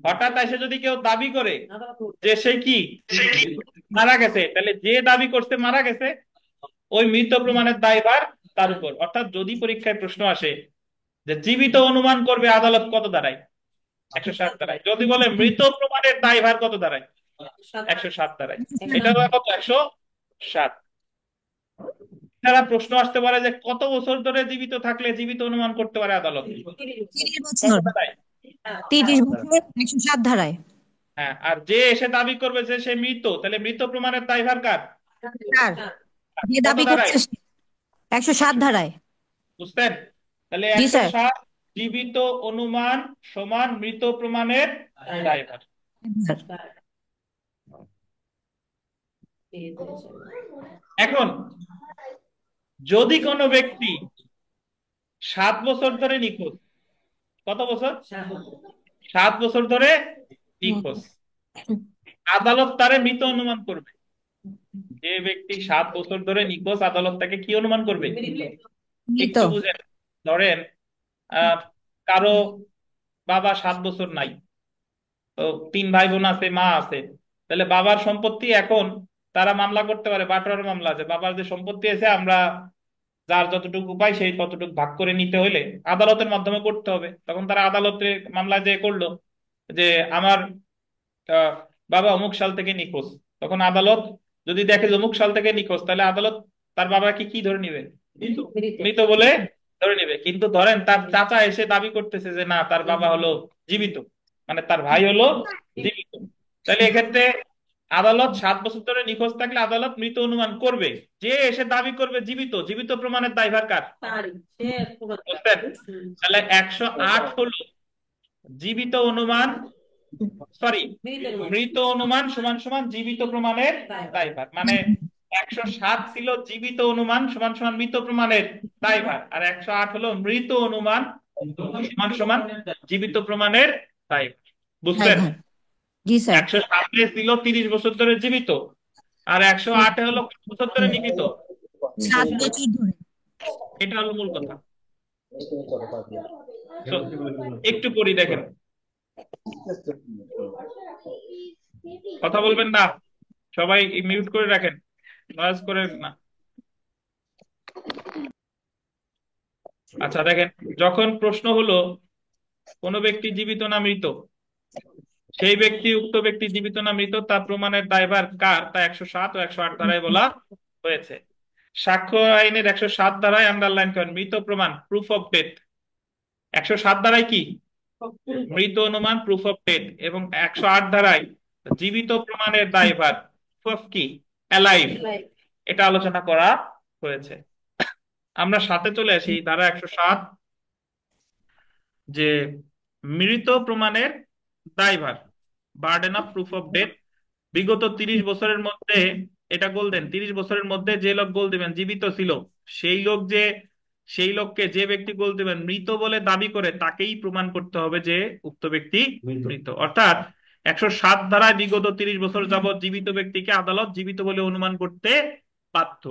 হঠাৎ এসে যদি কেউ দাবি করে যে সে কি মারা গেছে, তাহলে যে দাবি করছে মারা গেছে ওই মৃত প্রমাণের দায়ভার তার উপর। অর্থাৎ যদি পরীক্ষায় প্রশ্ন আসে যে জীবিত অনুমান করবে আদালত কত দাঁড়ায়? 107 দাঁড়ায়। যদি বলে মৃত প্রমাণের দায়ভার কত দাঁড়ায়? 107 দাঁড়ায়। এটা হলো কত? 107। তারা প্রশ্ন আসতে পারে যে কত বছর ধরে জীবিত থাকলে জীবিত অনুমান করতে পারে আদালত? 30 কত বছর। দাঁড়ায়? 30 বছর 107 ধারায়। হ্যাঁ, আর যে এসে দাবি করবে যে সে মৃত, তাহলে মৃত প্রমাণের দায়ভার কার? স্যার, যে কত দাবি দাঁড়ায়? করছে 107 107। ধারায়। বুঝতেন? তাহলে জি একশো স্যার। সাত জীবিত অনুমান সমান মৃত প্রমাণের দায়ভার। এখন যদি কোনো ব্যক্তি 7 বছর ধরে নিখোঁজ, কত বছর? 7 বছর ধরে নিখোঁজ, আদালত তারে মৃত অনুমান করবে। যে ব্যক্তি 7 বছর ধরে নিখোঁজ, আদালত তাকে কি অনুমান করবে? মৃত। একটু বুঝেন। ধরেন আহ কারো বাবা 7 বছর নাই, তো 3 ভাই বোন আছে, মা আছে, তাহলে বাবার সম্পত্তি এখন তারা মামলা করতে পারে, বাটোয়ারা মামলা আছে, বাবার যে সম্পত্তি আছে আমরা যার যতটুকু পাই সেই ততটুকু ভাগ করে নিতে হলে আদালতের মাধ্যমে করতে হবে। তখন তারা আদালতে মামলা যে করলো যে আমার আহ, বাবা অমুক সাল থেকে নিখোঁজ, তখন আদালত যদি দেখে যে অমুক সাল থেকে নিখোঁজ, তাহলে আদালত তার বাবাকে কি ধরে নিবে? মৃত বলে ধরে নিবে, কিন্তু ধরেন তার চাচা এসে দাবি করতেছে যে না তার বাবা হলো জীবিত, মানে তার ভাই হলো জীবিত, তাহলে এক্ষেত্রে আদালত 7 বছর ধরে নিখোঁজ থাকলে আদালত মৃত অনুমান করবে। যে এসে দাবি করবে জীবিত, জীবিত প্রমাণের দায়ভার কার? তারই সে প্রমাণ বুঝছেন? করবে। হুম। তাহলে 108 হলো জীবিত অনুমান, সরি, মিনিটের মধ্যে মৃত অনুমান সমান সমান জীবিত প্রমাণের তাই। দায়ভার, মানে 107 ছিল জীবিত অনুমান সমান সমান মৃত প্রমাণের দায়ভার, আর 108 হলো মৃত অনুমান সমান সমান জীবিত প্রমাণের দায়ভার। বুঝছেন? ড্রাইভার। জি স্যার। 107 ছিল 30 বছর ধরে জীবিত, আর 108 হলো কত বছর ধরে নিখোঁজ। 7 বছর ধরে। এটা হলো মূল কথা। So, একটু পড়ি দেখেন, কথা বলবেন না, সবাই মিউট করে রাখেন, নয়েজ করে না। আচ্ছা দেখেন, যখন প্রশ্ন হলো কোন ব্যক্তি জীবিত না মৃত, সেই ব্যক্তি উক্ত ব্যক্তি জীবিত না মৃত তা প্রমাণের দায়ভার কার, তা 107 ও 108 ধারায় বলা হয়েছে। সাক্ষ্য আইনের 107 ধারায় আন্ডারলাইন করেন মৃত প্রমাণ, প্রুফ অফ ডেথ। 107 ধারায় কি? মৃত অনুমান, প্রুফ অফ ডেথ। এবং 108 ধারায় জীবিত প্রমাণের দায়ভার, প্রুফ অফ কি, অ্যালাইভ, এটা আলোচনা করা হয়েছে। আমরা সাথে চলে আসি ধারা 107, যে মৃত প্রমাণের দায়ভার, burden of proof of death. বিগত 30 বছরের মধ্যে, এটা গোল্ডেন, 30 বছরের মধ্যে যে লোক গোল দিবেন জীবিত ছিল, সেই লোক যে, সেই লোককে যে ব্যক্তি গোল দিবেন মৃত বলে দাবি করে তাকেই প্রমাণ করতে হবে যে উক্ত ব্যক্তি মৃত। মৃত। অর্থাৎ 107 ধারায় বিগত 30 বছর যাবৎ জীবিত ব্যক্তিকে আদালত জীবিত বলে অনুমান করতে বাধ্য।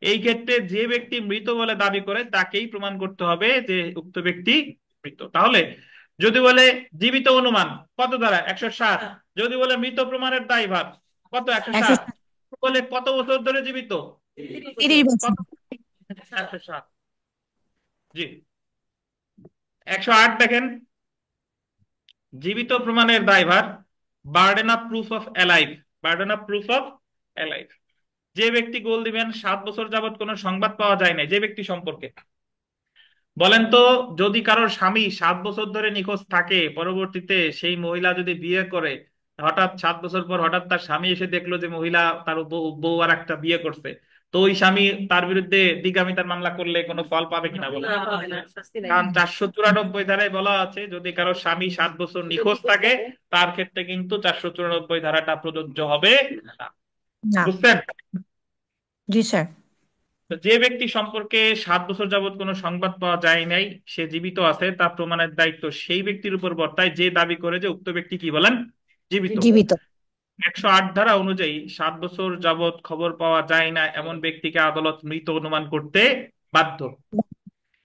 এই ক্ষেত্রে যে ব্যক্তি মৃত বলে দাবি করে তাকেই প্রমাণ করতে হবে যে উক্ত ব্যক্তি মৃত। তাহলে যদি বলে জীবিত অনুমান, কত ধারা? 107। যদি বলে মৃত প্রমাণের দায়ভার, কত? 107। 107। বলে কত বছর ধরে জীবিত? 30 বছর। কত? 107। জি। 108 দেখেন, জীবিত প্রমাণের দায়ভার, burden of proof of alive, burden of proof of alive. যে ব্যক্তি গোল দিবেন 7 বছর যাবত কোনো সংবাদ পাওয়া যায় না যে ব্যক্তি সম্পর্কে। বলেন তো, যদি কারোর স্বামী 7 বছর ধরে নিখোঁজ থাকে, পরবর্তীতে সেই মহিলা যদি বিয়ে করে, হঠাৎ 7 বছর পর হঠাৎ তার স্বামী এসে দেখলো যে মহিলা তার বউ বউ আর একটা বিয়ে করছে, তো ওই স্বামী তার বিরুদ্ধে দ্বিগামিতার মামলা করলে কোনো ফল পাবে কিনা বলে? না, পাবে না, শাস্তি নাই। কারণ 494 ধারায় বলা আছে যদি কারোর স্বামী 7 বছর নিখোঁজ থাকে তার ক্ষেত্রে কিন্তু 494 ধারাটা প্রযোজ্য হবে না। না। বুঝছেন? জি স্যার। তো যে ব্যক্তি সম্পর্কে 7 বছর যাবত কোনো সংবাদ পাওয়া যায় নাই, সে জীবিত আছে, তা প্রমাণের দায়িত্ব সেই ব্যক্তির উপর বর্তায় যে দাবি করে যে উক্ত ব্যক্তি কি বলেন, জীবিত। জীবিত। 108 ধারা অনুযায়ী 7 বছর যাবত খবর পাওয়া যায় না এমন ব্যক্তিকে আদালত মৃত অনুমান করতে বাধ্য।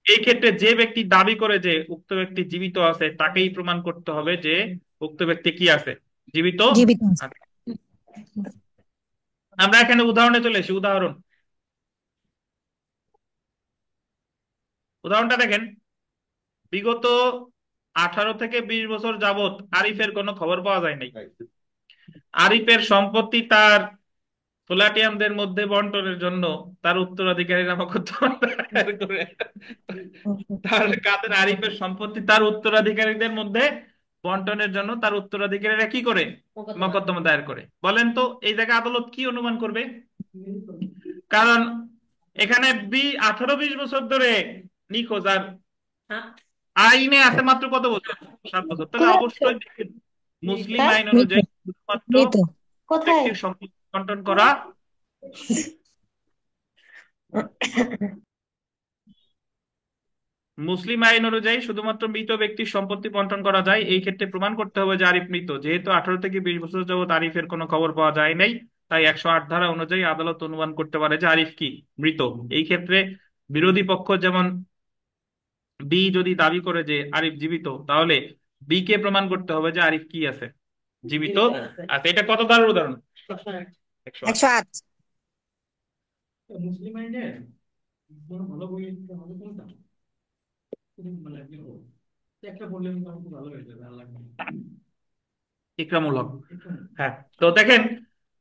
এই ক্ষেত্রে যে ব্যক্তি দাবি করে যে উক্ত ব্যক্তি জীবিত আছে তাকেই প্রমাণ করতে হবে যে উক্ত ব্যক্তি কি আছে, জীবিত জীবিত। আছে। আমরা এখানে উদাহরণে চলে এসি। উদাহরণটা দেখেন, বিগত 18 থেকে 20 বছর যাবত আরিফের কোনো খবর পাওয়া যায় নাই। আরিফের সম্পত্তি তার ফ্ল্যাটিয়ানদের মধ্যে বন্টনের জন্য তার উত্তরাধিকারীরা মোকদ্দমা দায়ের করে। তার কাদের আরিফের সম্পত্তি তার উত্তরাধিকারীদের মধ্যে বন্টনের জন্য তার উত্তরাধিকারীরা কি করে, মোকদ্দমা দায়ের করে। বলেন তো এই জায়গায় আদালত কি অনুমান করবে? কারণ এখানে 18-20 বছর ধরে নিখোঁজ, আর হ্যাঁ, আইনে আছে মাত্র কত বছর, 7 বছর। তাহলে অবশ্যই দেখেন, মুসলিম আইন মৃত। অনুযায়ী শুধুমাত্র মৃত। ব্যক্তির সম্পত্তি বন্টন করা, মুসলিম আইন অনুযায়ী শুধুমাত্র মৃত ব্যক্তির সম্পত্তি বন্টন করা যায়। এই ক্ষেত্রে প্রমাণ করতে হবে যে আরিফ মৃত। যেহেতু 18 থেকে 20 বছর যাবত আরিফের কোনো খবর পাওয়া যায় নাই, তাই 108 ধারা অনুযায়ী আদালত অনুমান করতে পারে যে আরিফ কি, মৃত। এই ক্ষেত্রে বিরোধী পক্ষ যেমন বি যদি দাবি করে যে আরিফ জীবিত, তাহলে বি কে প্রমাণ করতে হবে যে আরিফ কি আছে, জীবিত জীবিত আছে। আছে। এটা কত ধারার উদাহরণ? 108। 108। 108। মুসলিম আইনের ভালো বই হবে কোনটা? মানে একটা বললে কিন্তু ভালো হয়ে যাবে, ভালো লাগবে। ইকরামুল হক। হ্যাঁ, তো দেখেন,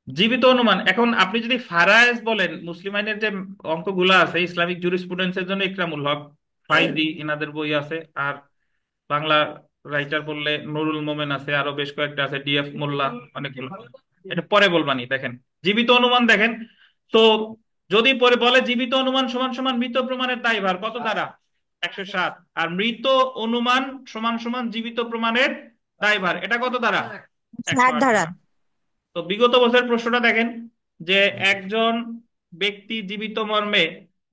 জীবিত অনুমান। এখন আপনি যদি ফারায়েজ বলেন, মুসলিম আইনের যে অঙ্কগুলো আছে ইসলামিক জুরিসপ্রুডেন্সের জন্য ইকরামুল হক, ফাইজি এনাদের বই আছে। আর বাংলা রাইটার বললে নুরুল মোমেন আছে, আরো বেশ কয়েকটা আছে, ডিএফ মোল্লা, অনেকগুলো। এটা পরে বলবানি। দেখেন জীবিত অনুমান দেখেন তো, যদি পরে বলে জীবিত অনুমান সমান সমান মৃত প্রমাণের দায়ভার কত ধারা? 107। আর মৃত অনুমান সমান সমান জীবিত প্রমাণের দায়ভার এটা কত ধারা? 8 108 ধারা। ধারা। তো বিগত বছরের প্রশ্নটা দেখেন যে একজন ব্যক্তি জীবিত মর্মে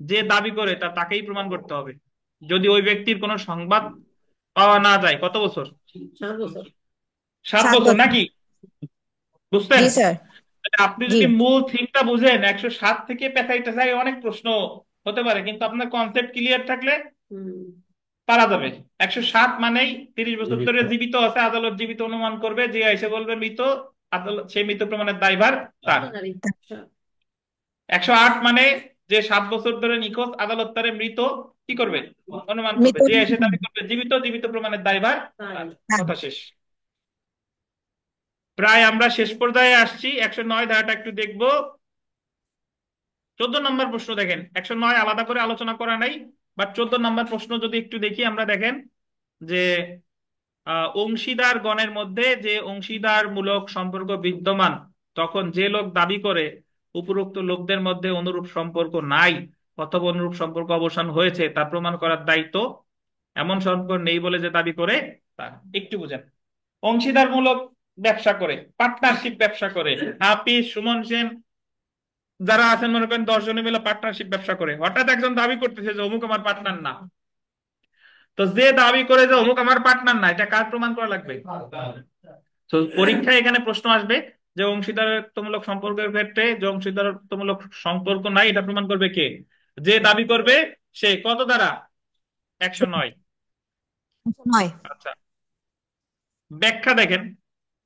যে দাবি করে তাকেই প্রমাণ করতে হবে, যদি ওই ব্যক্তির কোনো সংবাদ পাওয়া না যায়। কত বছর? 7 বছর। 7 7 বছর বছর। নাকি? বুঝতেন? জি স্যার। তাহলে আপনি জি। যদি মূল থিমটা বুঝেন, 107 থেকে পেঁচাই টেঁচাই অনেক প্রশ্ন হতে পারে, কিন্তু আপনার কনসেপ্ট ক্লিয়ার থাকলে হুম। পারা যাবে। 107 মানেই 30 বছর জীবিত। ধরে জীবিত আছে, আদালত জীবিত অনুমান করবে, যে এসে বলবে মৃত, আদালত সেই মৃত প্রমাণের দায়ভার তার। নারী। 108 মানে যে 7 বছর ধরে নিখোঁজ, আদালত তারে মৃত কি করবে? অনুমান করবে। মৃত। যে এসে দাবি করবে জীবিত, জীবিত প্রমাণের দায়ভার তার। কথা শেষ। প্রায় আমরা শেষ পর্যায়ে আসছি। 109 ধারাটা একটু দেখবো। 14 নম্বর প্রশ্ন দেখেন। 109 আলাদা করে আলোচনা করা নাই, বাট 14 নম্বর প্রশ্ন যদি একটু দেখি আমরা, দেখেন যে অংশীদার গণের মধ্যে যে অংশীদারমূলক সম্পর্ক বিদ্যমান, তখন যে লোক দাবি করে উপরোক্ত লোকদের মধ্যে অনুরূপ সম্পর্ক নাই অথবা অনুরূপ সম্পর্ক অবসান হয়েছে তা প্রমাণ করার দায়িত্ব এমন সম্পর্ক নেই বলে যে দাবি করে তার। একটু বুঝেন। অংশীদারমূলক ব্যবসা করে, পার্টনারশিপ ব্যবসা করে, হাফিজ, সুমন সেন যারা আছেন মনে করেন 10 জনে মিলে পার্টনারশিপ ব্যবসা করে, হঠাৎ একজন দাবি করতেছে যে অমুক আমার পার্টনার না। তো যে দাবি করে যে অমুক আমার পার্টনার না, এটা কার প্রমাণ করা লাগবে? তো পরীক্ষায় এখানে প্রশ্ন আসবে যে অংশীদারত্বমূলক সম্পর্কের ক্ষেত্রে যে অংশীদারত্বমূলক সম্পর্ক নাই, এটা প্রমাণ করবে কে? যে দাবি করবে সে। কত দ্বারা? 109। 9। আচ্ছা, ব্যাখ্যা দেখেন।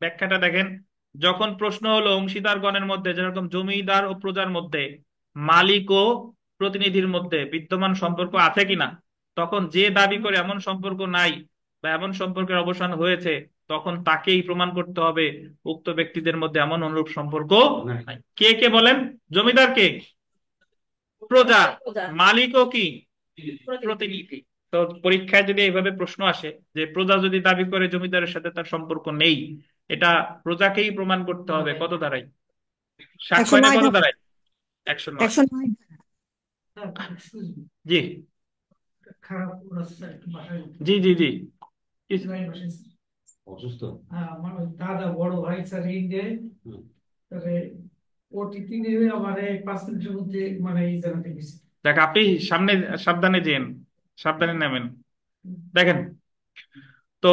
ব্যাখ্যাটা দেখেন, যখন প্রশ্ন হলো অংশীদারগণের মধ্যে, যেরকম জমিদার ও প্রজার মধ্যে, মালিক ও প্রতিনিধির মধ্যে বিদ্যমান সম্পর্ক আছে কিনা, তখন যে দাবি করে এমন সম্পর্ক নাই বা এমন সম্পর্কের অবসান হয়েছে, তখন তাকেই প্রমাণ করতে হবে উক্ত ব্যক্তিদের মধ্যে এমন অনুরূপ সম্পর্ক নাই। কে কে বলেন? জমিদার কে? প্রজা। মালিক ও কি? প্রতিনিধি। তো পরীক্ষায় যদি এইভাবে প্রশ্ন আসে যে প্রজা যদি দাবি করে জমিদারের সাথে তার সম্পর্ক নেই, এটা প্রজাকেই প্রমাণ করতে হবে। কত দ্বারাই? সাক্ষ্য এনে 109 কত ধারা। দ্বারাই? 109। 109। জি জি জি জি। অসুস্থ। আমার ওই দাদা বড় ভাই স্যার ইন্ডিয়ায়, হুম। তাহলে ওটিটি নেবে আমার 5 মিনিটের মধ্যে মানে এই জায়গাতে গেছে। দেখ আপনি সামনে সাবধানে যেন, সাবধানে নামেন। দেখেন তো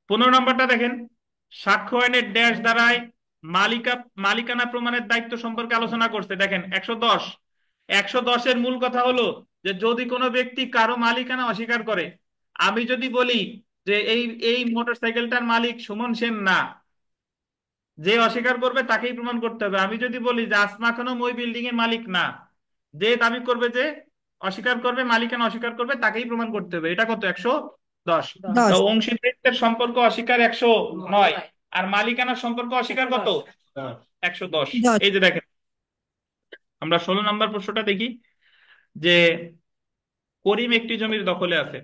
15 নম্বরটা দেখেন, সাক্ষ্য আইনের ড্যাশ দ্বারায় মালিকানা প্রমাণের দায়িত্ব সম্পর্কে আলোচনা করছে। দেখেন 110। 110-এর মূল কথা হলো যে যদি কোনো ব্যক্তি কারো মালিকানা অস্বীকার করে, আমি যদি বলি যে এই এই মোটরসাইকেলটার মালিক সুমন সেন না, যে অস্বীকার করবে তাকেই প্রমাণ করতে হবে। আমি যদি বলি যে আসমা খানম ওই বিল্ডিং এর মালিক না, যে দাবি করবে যে অস্বীকার করবে, মালিকানা অস্বীকার করবে, তাকেই প্রমাণ করতে হবে। এটা কত? 110। তো 10। অংশীদারিত্বের সম্পর্ক অস্বীকার 109, আর মালিকানার সম্পর্ক অস্বীকার কত? 110। 10। এই যে দেখেন, আমরা 16 নম্বর প্রশ্নটা দেখি যে করিম একটি জমির দখলে আছে।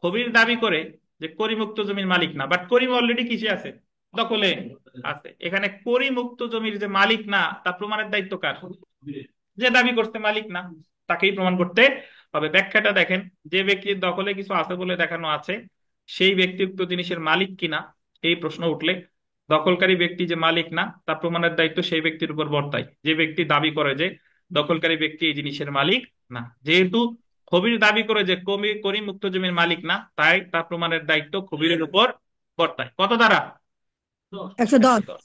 খবির দাবি করে যে করিম উক্ত জমির মালিক না, বাট করিম অলরেডি কিসে আছে? দখলে আছে। এখানে করিম উক্ত জমির যে মালিক না তা প্রমাণের দায়িত্ব কার? যে দাবি করতে মালিক না তাকেই প্রমাণ করতে হবে। ব্যাখ্যাটা দেখেন, যে ব্যক্তির দখলে কিছু আছে বলে দেখানো আছে, সেই ব্যক্তি উক্ত জিনিসের মালিক কিনা এই প্রশ্ন উঠলে দখলকারী ব্যক্তি যে মালিক না তা প্রমাণের দায়িত্ব সেই ব্যক্তির উপর বর্তায় যে ব্যক্তি দাবি করে যে দখলকারী ব্যক্তি এই জিনিসের মালিক না। যেহেতু খবির দাবি করে যে করিম উক্ত জমির মালিক না, তাই তা প্রমাণের দায়িত্ব খবিরের উপর বর্তায়। কত দ্বারা? 110। 110।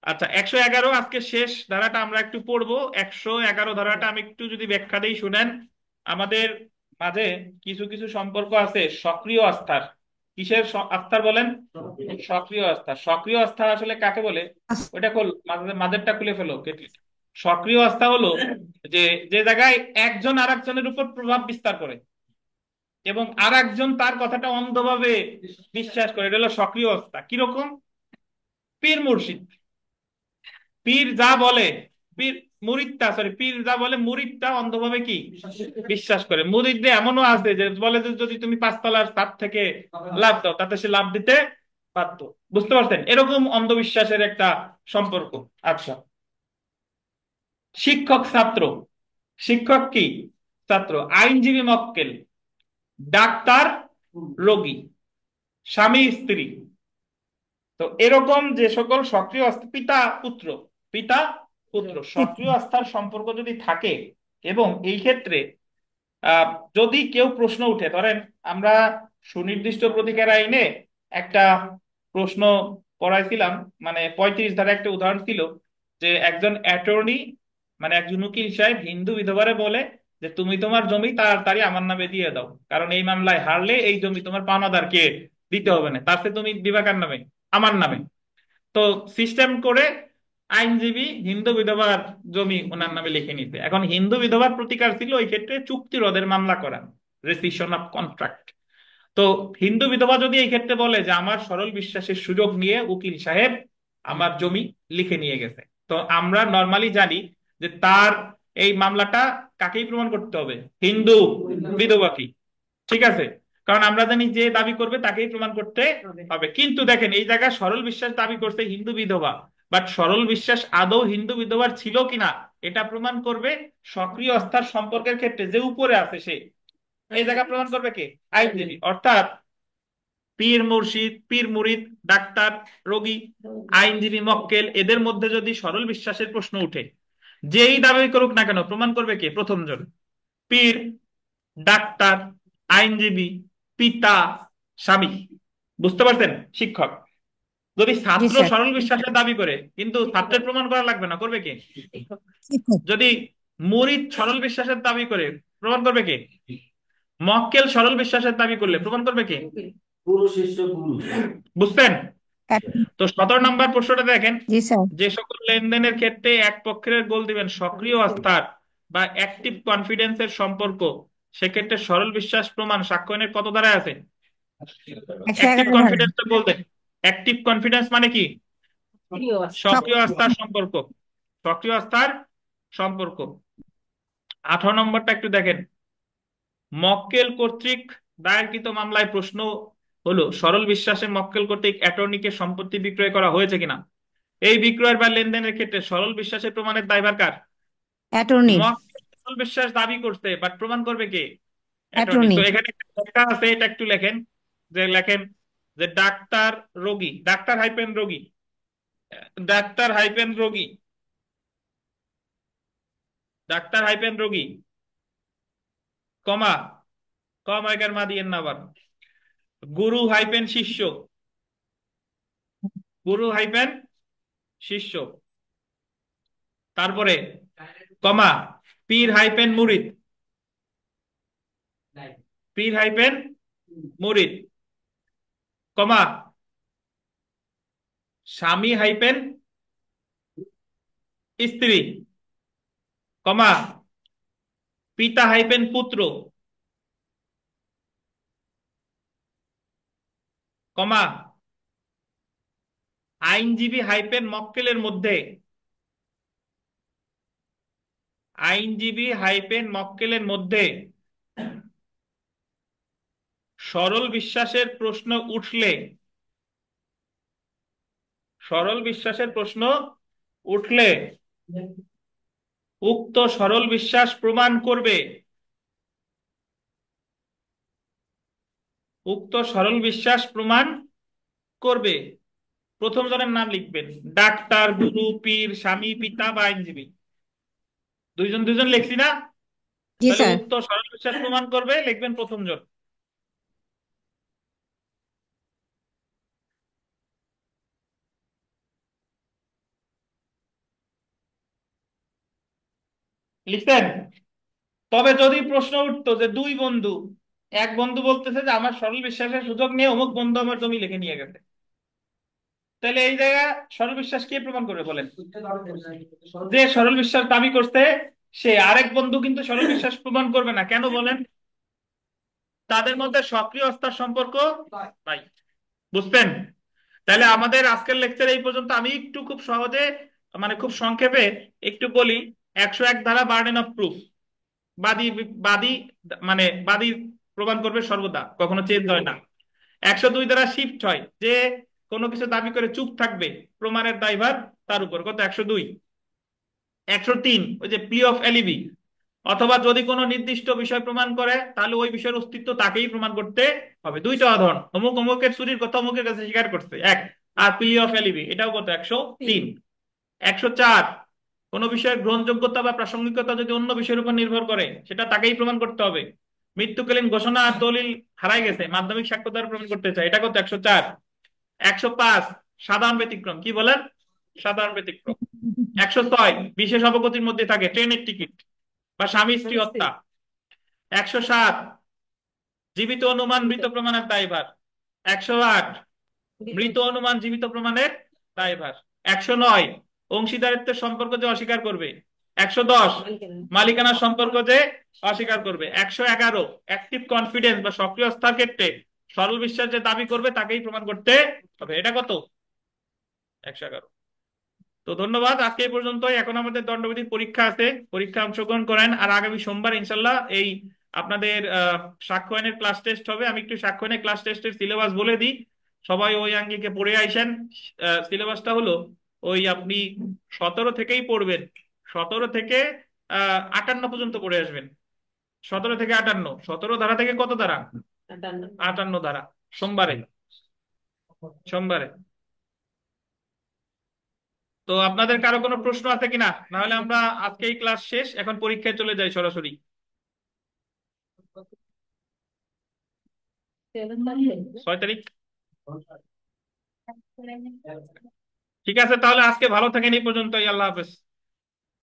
আচ্ছা 111 আজকে শেষ ধারাটা আমরা একটু পড়বো। 111 ধারাটা আমি একটু যদি ব্যাখ্যা দিই শুনেন। আমাদের মাঝে কিছু কিছু সম্পর্ক আছে সক্রিয় আস্থার। কিসের আস্থার বলেন? সক্রিয় আস্থা। সক্রিয় আস্থা আসলে কাকে বলে? ওইটা খোল, মাঝেরটা খুলে ফেলো কেটলি। সক্রিয় আস্থা হলো যে যে জায়গায় একজন আরেকজনের উপর প্রভাব বিস্তার করে এবং আরেকজন তার কথাটা অন্ধভাবে বিশ্বাস করে, এটা হলো সক্রিয় আস্থা। কিরকম? পীর মুর্শিদ, পীর যা বলে পীর মুরিদটা, সরি পীররা বলে মুরিদটা অন্ধভাবে কি বিশ্বাস করে। মুরিদদের এমনও আছে যে বলে যে যদি তুমি 5 তলার ছাদ থেকে লাফ দাও তাতে সে লাফ দিতে বাধ্য। বুঝতে পারছেন, এরকম অন্ধবিশ্বাসের একটা সম্পর্ক। আচ্ছা, শিক্ষক ছাত্র, শিক্ষক কি ছাত্র, আইনজীবী মক্কেল, ডাক্তার রোগী, স্বামী স্ত্রী। তো এরকম যে সকল সক্রিয় পিতা পুত্র, পিতা পুত্র সক্রিয় আস্থার সম্পর্ক যদি থাকে, এবং এই ক্ষেত্রে আহ, যদি কেউ প্রশ্ন উঠে, ধরেন আমরা সুনির্দিষ্ট প্রতিকার আইনে একটা প্রশ্ন পড়াইছিলাম, মানে 35 ধারা একটা উদাহরণ ছিল যে একজন অ্যাটর্নি, মানে একজন উকিল সাহেব হিন্দু বিধবারে বলে যে তুমি তোমার জমি তাড়াতাড়ি আমার নামে দিয়ে দাও, কারণ এই মামলায় হারলে এই জমি তোমার পাওনাদারকে দিতে হবে না, তার চেয়ে তুমি দিবা কার নামে, আমার নামে। তো সিস্টেম করে আইনজীবী হিন্দু বিধবার জমি ওনার নামে লিখে নিতে। এখন হিন্দু বিধবার প্রতিকার ছিল ওই ক্ষেত্রে চুক্তি রোধের মামলা করা, রেসিশন অফ কন্ট্রাক্ট। তো হিন্দু বিধবা যদি এই ক্ষেত্রে বলে যে আমার সরল বিশ্বাসের সুযোগ নিয়ে উকিল সাহেব আমার জমি লিখে নিয়ে গেছে, তো আমরা নর্মালি জানি যে তার এই মামলাটা কাকেই প্রমাণ করতে হবে, হিন্দু বিধবাকে। ঠিক আছে, কারণ আমরা জানি যে দাবি করবে তাকেই প্রমাণ করতে হবে। কিন্তু দেখেন এই জায়গায় সরল বিশ্বাস দাবি করছে হিন্দু বিধবা, বাট সরল বিশ্বাস আদৌ হিন্দু বিধবার ছিল কিনা এটা প্রমাণ করবে সক্রিয় আস্থার সম্পর্কের ক্ষেত্রে যে উপরে আছে সে। এই জায়গা প্রমাণ করবে কে? আইনজীবী। অর্থাৎ পীর মুর্শিদ, পীর মুরিদ, ডাক্তার রোগী, আইনজীবী মক্কেল, এদের মধ্যে যদি সরল বিশ্বাসের প্রশ্ন উঠে, যেই দাবি করুক না কেন প্রমাণ করবে কে? প্রথম জন, পীর, ডাক্তার, আইনজীবী, পিতা, স্বামী। বুঝতে পারছেন? শিক্ষক। যদি জি ছাত্র স্যার। সরল বিশ্বাসের দাবি করে, কিন্তু ছাত্রের প্রমাণ করা লাগবে না, করবে কে? শিক্ষক। যদি মুরিদ সরল বিশ্বাসের দাবি করে, প্রমাণ করবে কে? মক্কেল সরল বিশ্বাসের দাবি করলে প্রমাণ করবে কে? গুরু শিষ্য গুরু। বুঝছেন? এক- তো 17 নম্বর প্রশ্নটা দেখেন, জি স্যার। যে সকল লেনদেনের ক্ষেত্রে এক পক্ষের গোল দিবেন সক্রিয় আস্থার বা অ্যাক্টিভ কনফিডেন্সের সম্পর্ক, সেক্ষেত্রে সরল বিশ্বাস প্রমাণ সাক্ষ্যয়নের কত ধারায় আছে? 111 অ্যাক্টিভ ধারা। কনফিডেন্স বলতেন, অ্যাক্টিভ কনফিডেন্স মানে কি? সক্রিয় আস্থার সম্পর্ক, সক্রিয় আস্থার সম্পর্ক। 18 নম্বরটা একটু দেখেন, মক্কেল কর্তৃক দায়েরকৃত মামলায় প্রশ্ন হলো সরল বিশ্বাসে মক্কেল কর্তৃক অ্যাটর্নিকে সম্পত্তি বিক্রয় করা হয়েছে কিনা। এই বিক্রয়ের বা লেনদেনের ক্ষেত্রে সরল বিশ্বাসের প্রমাণের দায়ভার কার? অ্যাটর্নির। মক্কেল সরল বিশ্বাস দাবি করতে, বাট প্রমাণ করবে কে? অ্যাটর্নি। অ্যাটর্নি। তো এখানে একটা লেখা আছে, এটা একটু লেখেন, যে লেখেন যে ডাক্তার রোগী, ডাক্তার হাইপেন রোগী, ডাক্তার হাইপেন রোগী, ডাক্তার হাইপেন রোগী, কমা, কমায়কার মা দিয়েন না আবার, গুরু হাইপেন শিষ্য, গুরু হাইপেন শিষ্য, তারপরে কমা, পীর হাইপেন মুরিদ, পীর হাইপেন মুরিদ, কমা, স্বামী হাইপেন স্ত্রী, কমা, পিতা হাইপেন পুত্র, কমা, আইনজীবী হাইপেন মক্কেলের মধ্যে, আইনজীবী হাইপেন মক্কেলের মধ্যে সরল বিশ্বাসের প্রশ্ন উঠলে, সরল বিশ্বাসের প্রশ্ন উঠলে উক্ত সরল বিশ্বাস প্রমাণ করবে, উক্ত সরল বিশ্বাস প্রমাণ করবে। প্রথম জনের নাম লিখবেন, ডাক্তার, গুরু, পীর, স্বামী, পিতা বা আইনজীবী। দুইজন দুইজন লিখছি না? জি তাহলে স্যার। উক্ত সরল বিশ্বাস প্রমাণ করবে লিখবেন প্রথম জন। লিখতেন? তবে যদি প্রশ্ন উঠতো যে দুই বন্ধু, এক বন্ধু বলতেছে যে আমার সরল বিশ্বাসের সুযোগ নিয়ে অমুক বন্ধু আমার জমি লিখে নিয়ে গেছে, তাহলে এই জায়গা সরল বিশ্বাস কে প্রমাণ করবে বলেন? যে সরল বিশ্বাস দাবি করছে সে। আরেক বন্ধু কিন্তু সরল বিশ্বাস প্রমাণ করবে না, কেন বলেন? তাদের মধ্যে সক্রিয় আস্থার সম্পর্ক নাই। বুঝতেন? তাহলে আমাদের আজকের লেকচার এই পর্যন্ত। আমি একটু খুব সহজে মানে খুব সংক্ষেপে একটু বলি। 101 ধারা বার্ডেন অফ প্রুফ, বাদী বাদী মানে বাদী প্রমাণ করবে সর্বদা, কখনো চেঞ্জ হয় না। 102 দ্বারা শিফট হয়, যে কোনো কিছু দাবি করে চুপ থাকবে প্রমাণের দায়ভার তার উপর, কত 102। 103 ওই যে প্লি অফ এলিবি, অথবা যদি কোনো নির্দিষ্ট বিষয় প্রমাণ করে তাহলে ওই বিষয়ের অস্তিত্ব তাকেই প্রমাণ করতে হবে। দুইটা উদাহরণ, অমুক অমুকের চুরির কথা অমুকের কাছে স্বীকার করছে, এক। আর প্লি অফ এলিবি, এটাও কত 103। 104 কোনো বিষয়ের গ্রহণযোগ্যতা বা প্রাসঙ্গিকতা যদি অন্য বিষয়ের উপর নির্ভর করে সেটা তাকেই প্রমাণ করতে হবে। মৃত্যুকালীন ঘোষণা আর দলিল হারাই গেছে, মাধ্যমিক সাক্ষ্য দ্বারা প্রমাণ করতে চাই, এটা কত 104। 105 সাধারণ ব্যতিক্রম, কি বলেন, সাধারণ ব্যতিক্রম। 106 বিশেষ অবগতির মধ্যে থাকে, ট্রেনের টিকিট বা স্বামী স্ত্রী হত্যা। 107 জীবিত অনুমান মৃত প্রমাণের দায়ভার। 108 মৃত অনুমান জীবিত প্রমাণের দায়ভার। 109 অংশীদারিত্বের সম্পর্ক যে অস্বীকার করবে। 110 মালিকানার সম্পর্ক যে অস্বীকার করবে। 111 অ্যাক্টিভ কনফিডেন্স বা সক্রিয় আস্থার ক্ষেত্রে সরল বিশ্বাস যে দাবি করবে তাকেই প্রমাণ করতে হবে, এটা কত 111। তো ধন্যবাদ, আজকে এই পর্যন্তই। এখন আমাদের দণ্ডবিধির পরীক্ষা আছে, পরীক্ষা অংশগ্রহণ করেন। আর আগামী সোমবার ইনশাল্লাহ এই আপনাদের সাক্ষ্য আইনের ক্লাস টেস্ট হবে। আমি একটু সাক্ষ্য আইনের ক্লাস টেস্টের সিলেবাস বলে দিই, সবাই ওই আঙ্গিকে পড়ে আইসেন। সিলেবাসটা হলো ওই আপনি 17 থেকেই পড়বেন, 17 থেকে 58 পর্যন্ত পড়ে আসবেন। 17 থেকে 58, 17 ধারা থেকে কত ধারা, 58 ধারা। সোমবারে, সোমবারে। তো আপনাদের কারো কোনো প্রশ্ন আছে কিনা, না হলে আমরা আজকেই ক্লাস শেষ, এখন পরীক্ষায় চলে যাই সরাসরি। 6 তারিখ, ঠিক আছে তাহলে আজকে ভালো থাকেন, এই পর্যন্তই, আল্লাহ হাফেজ।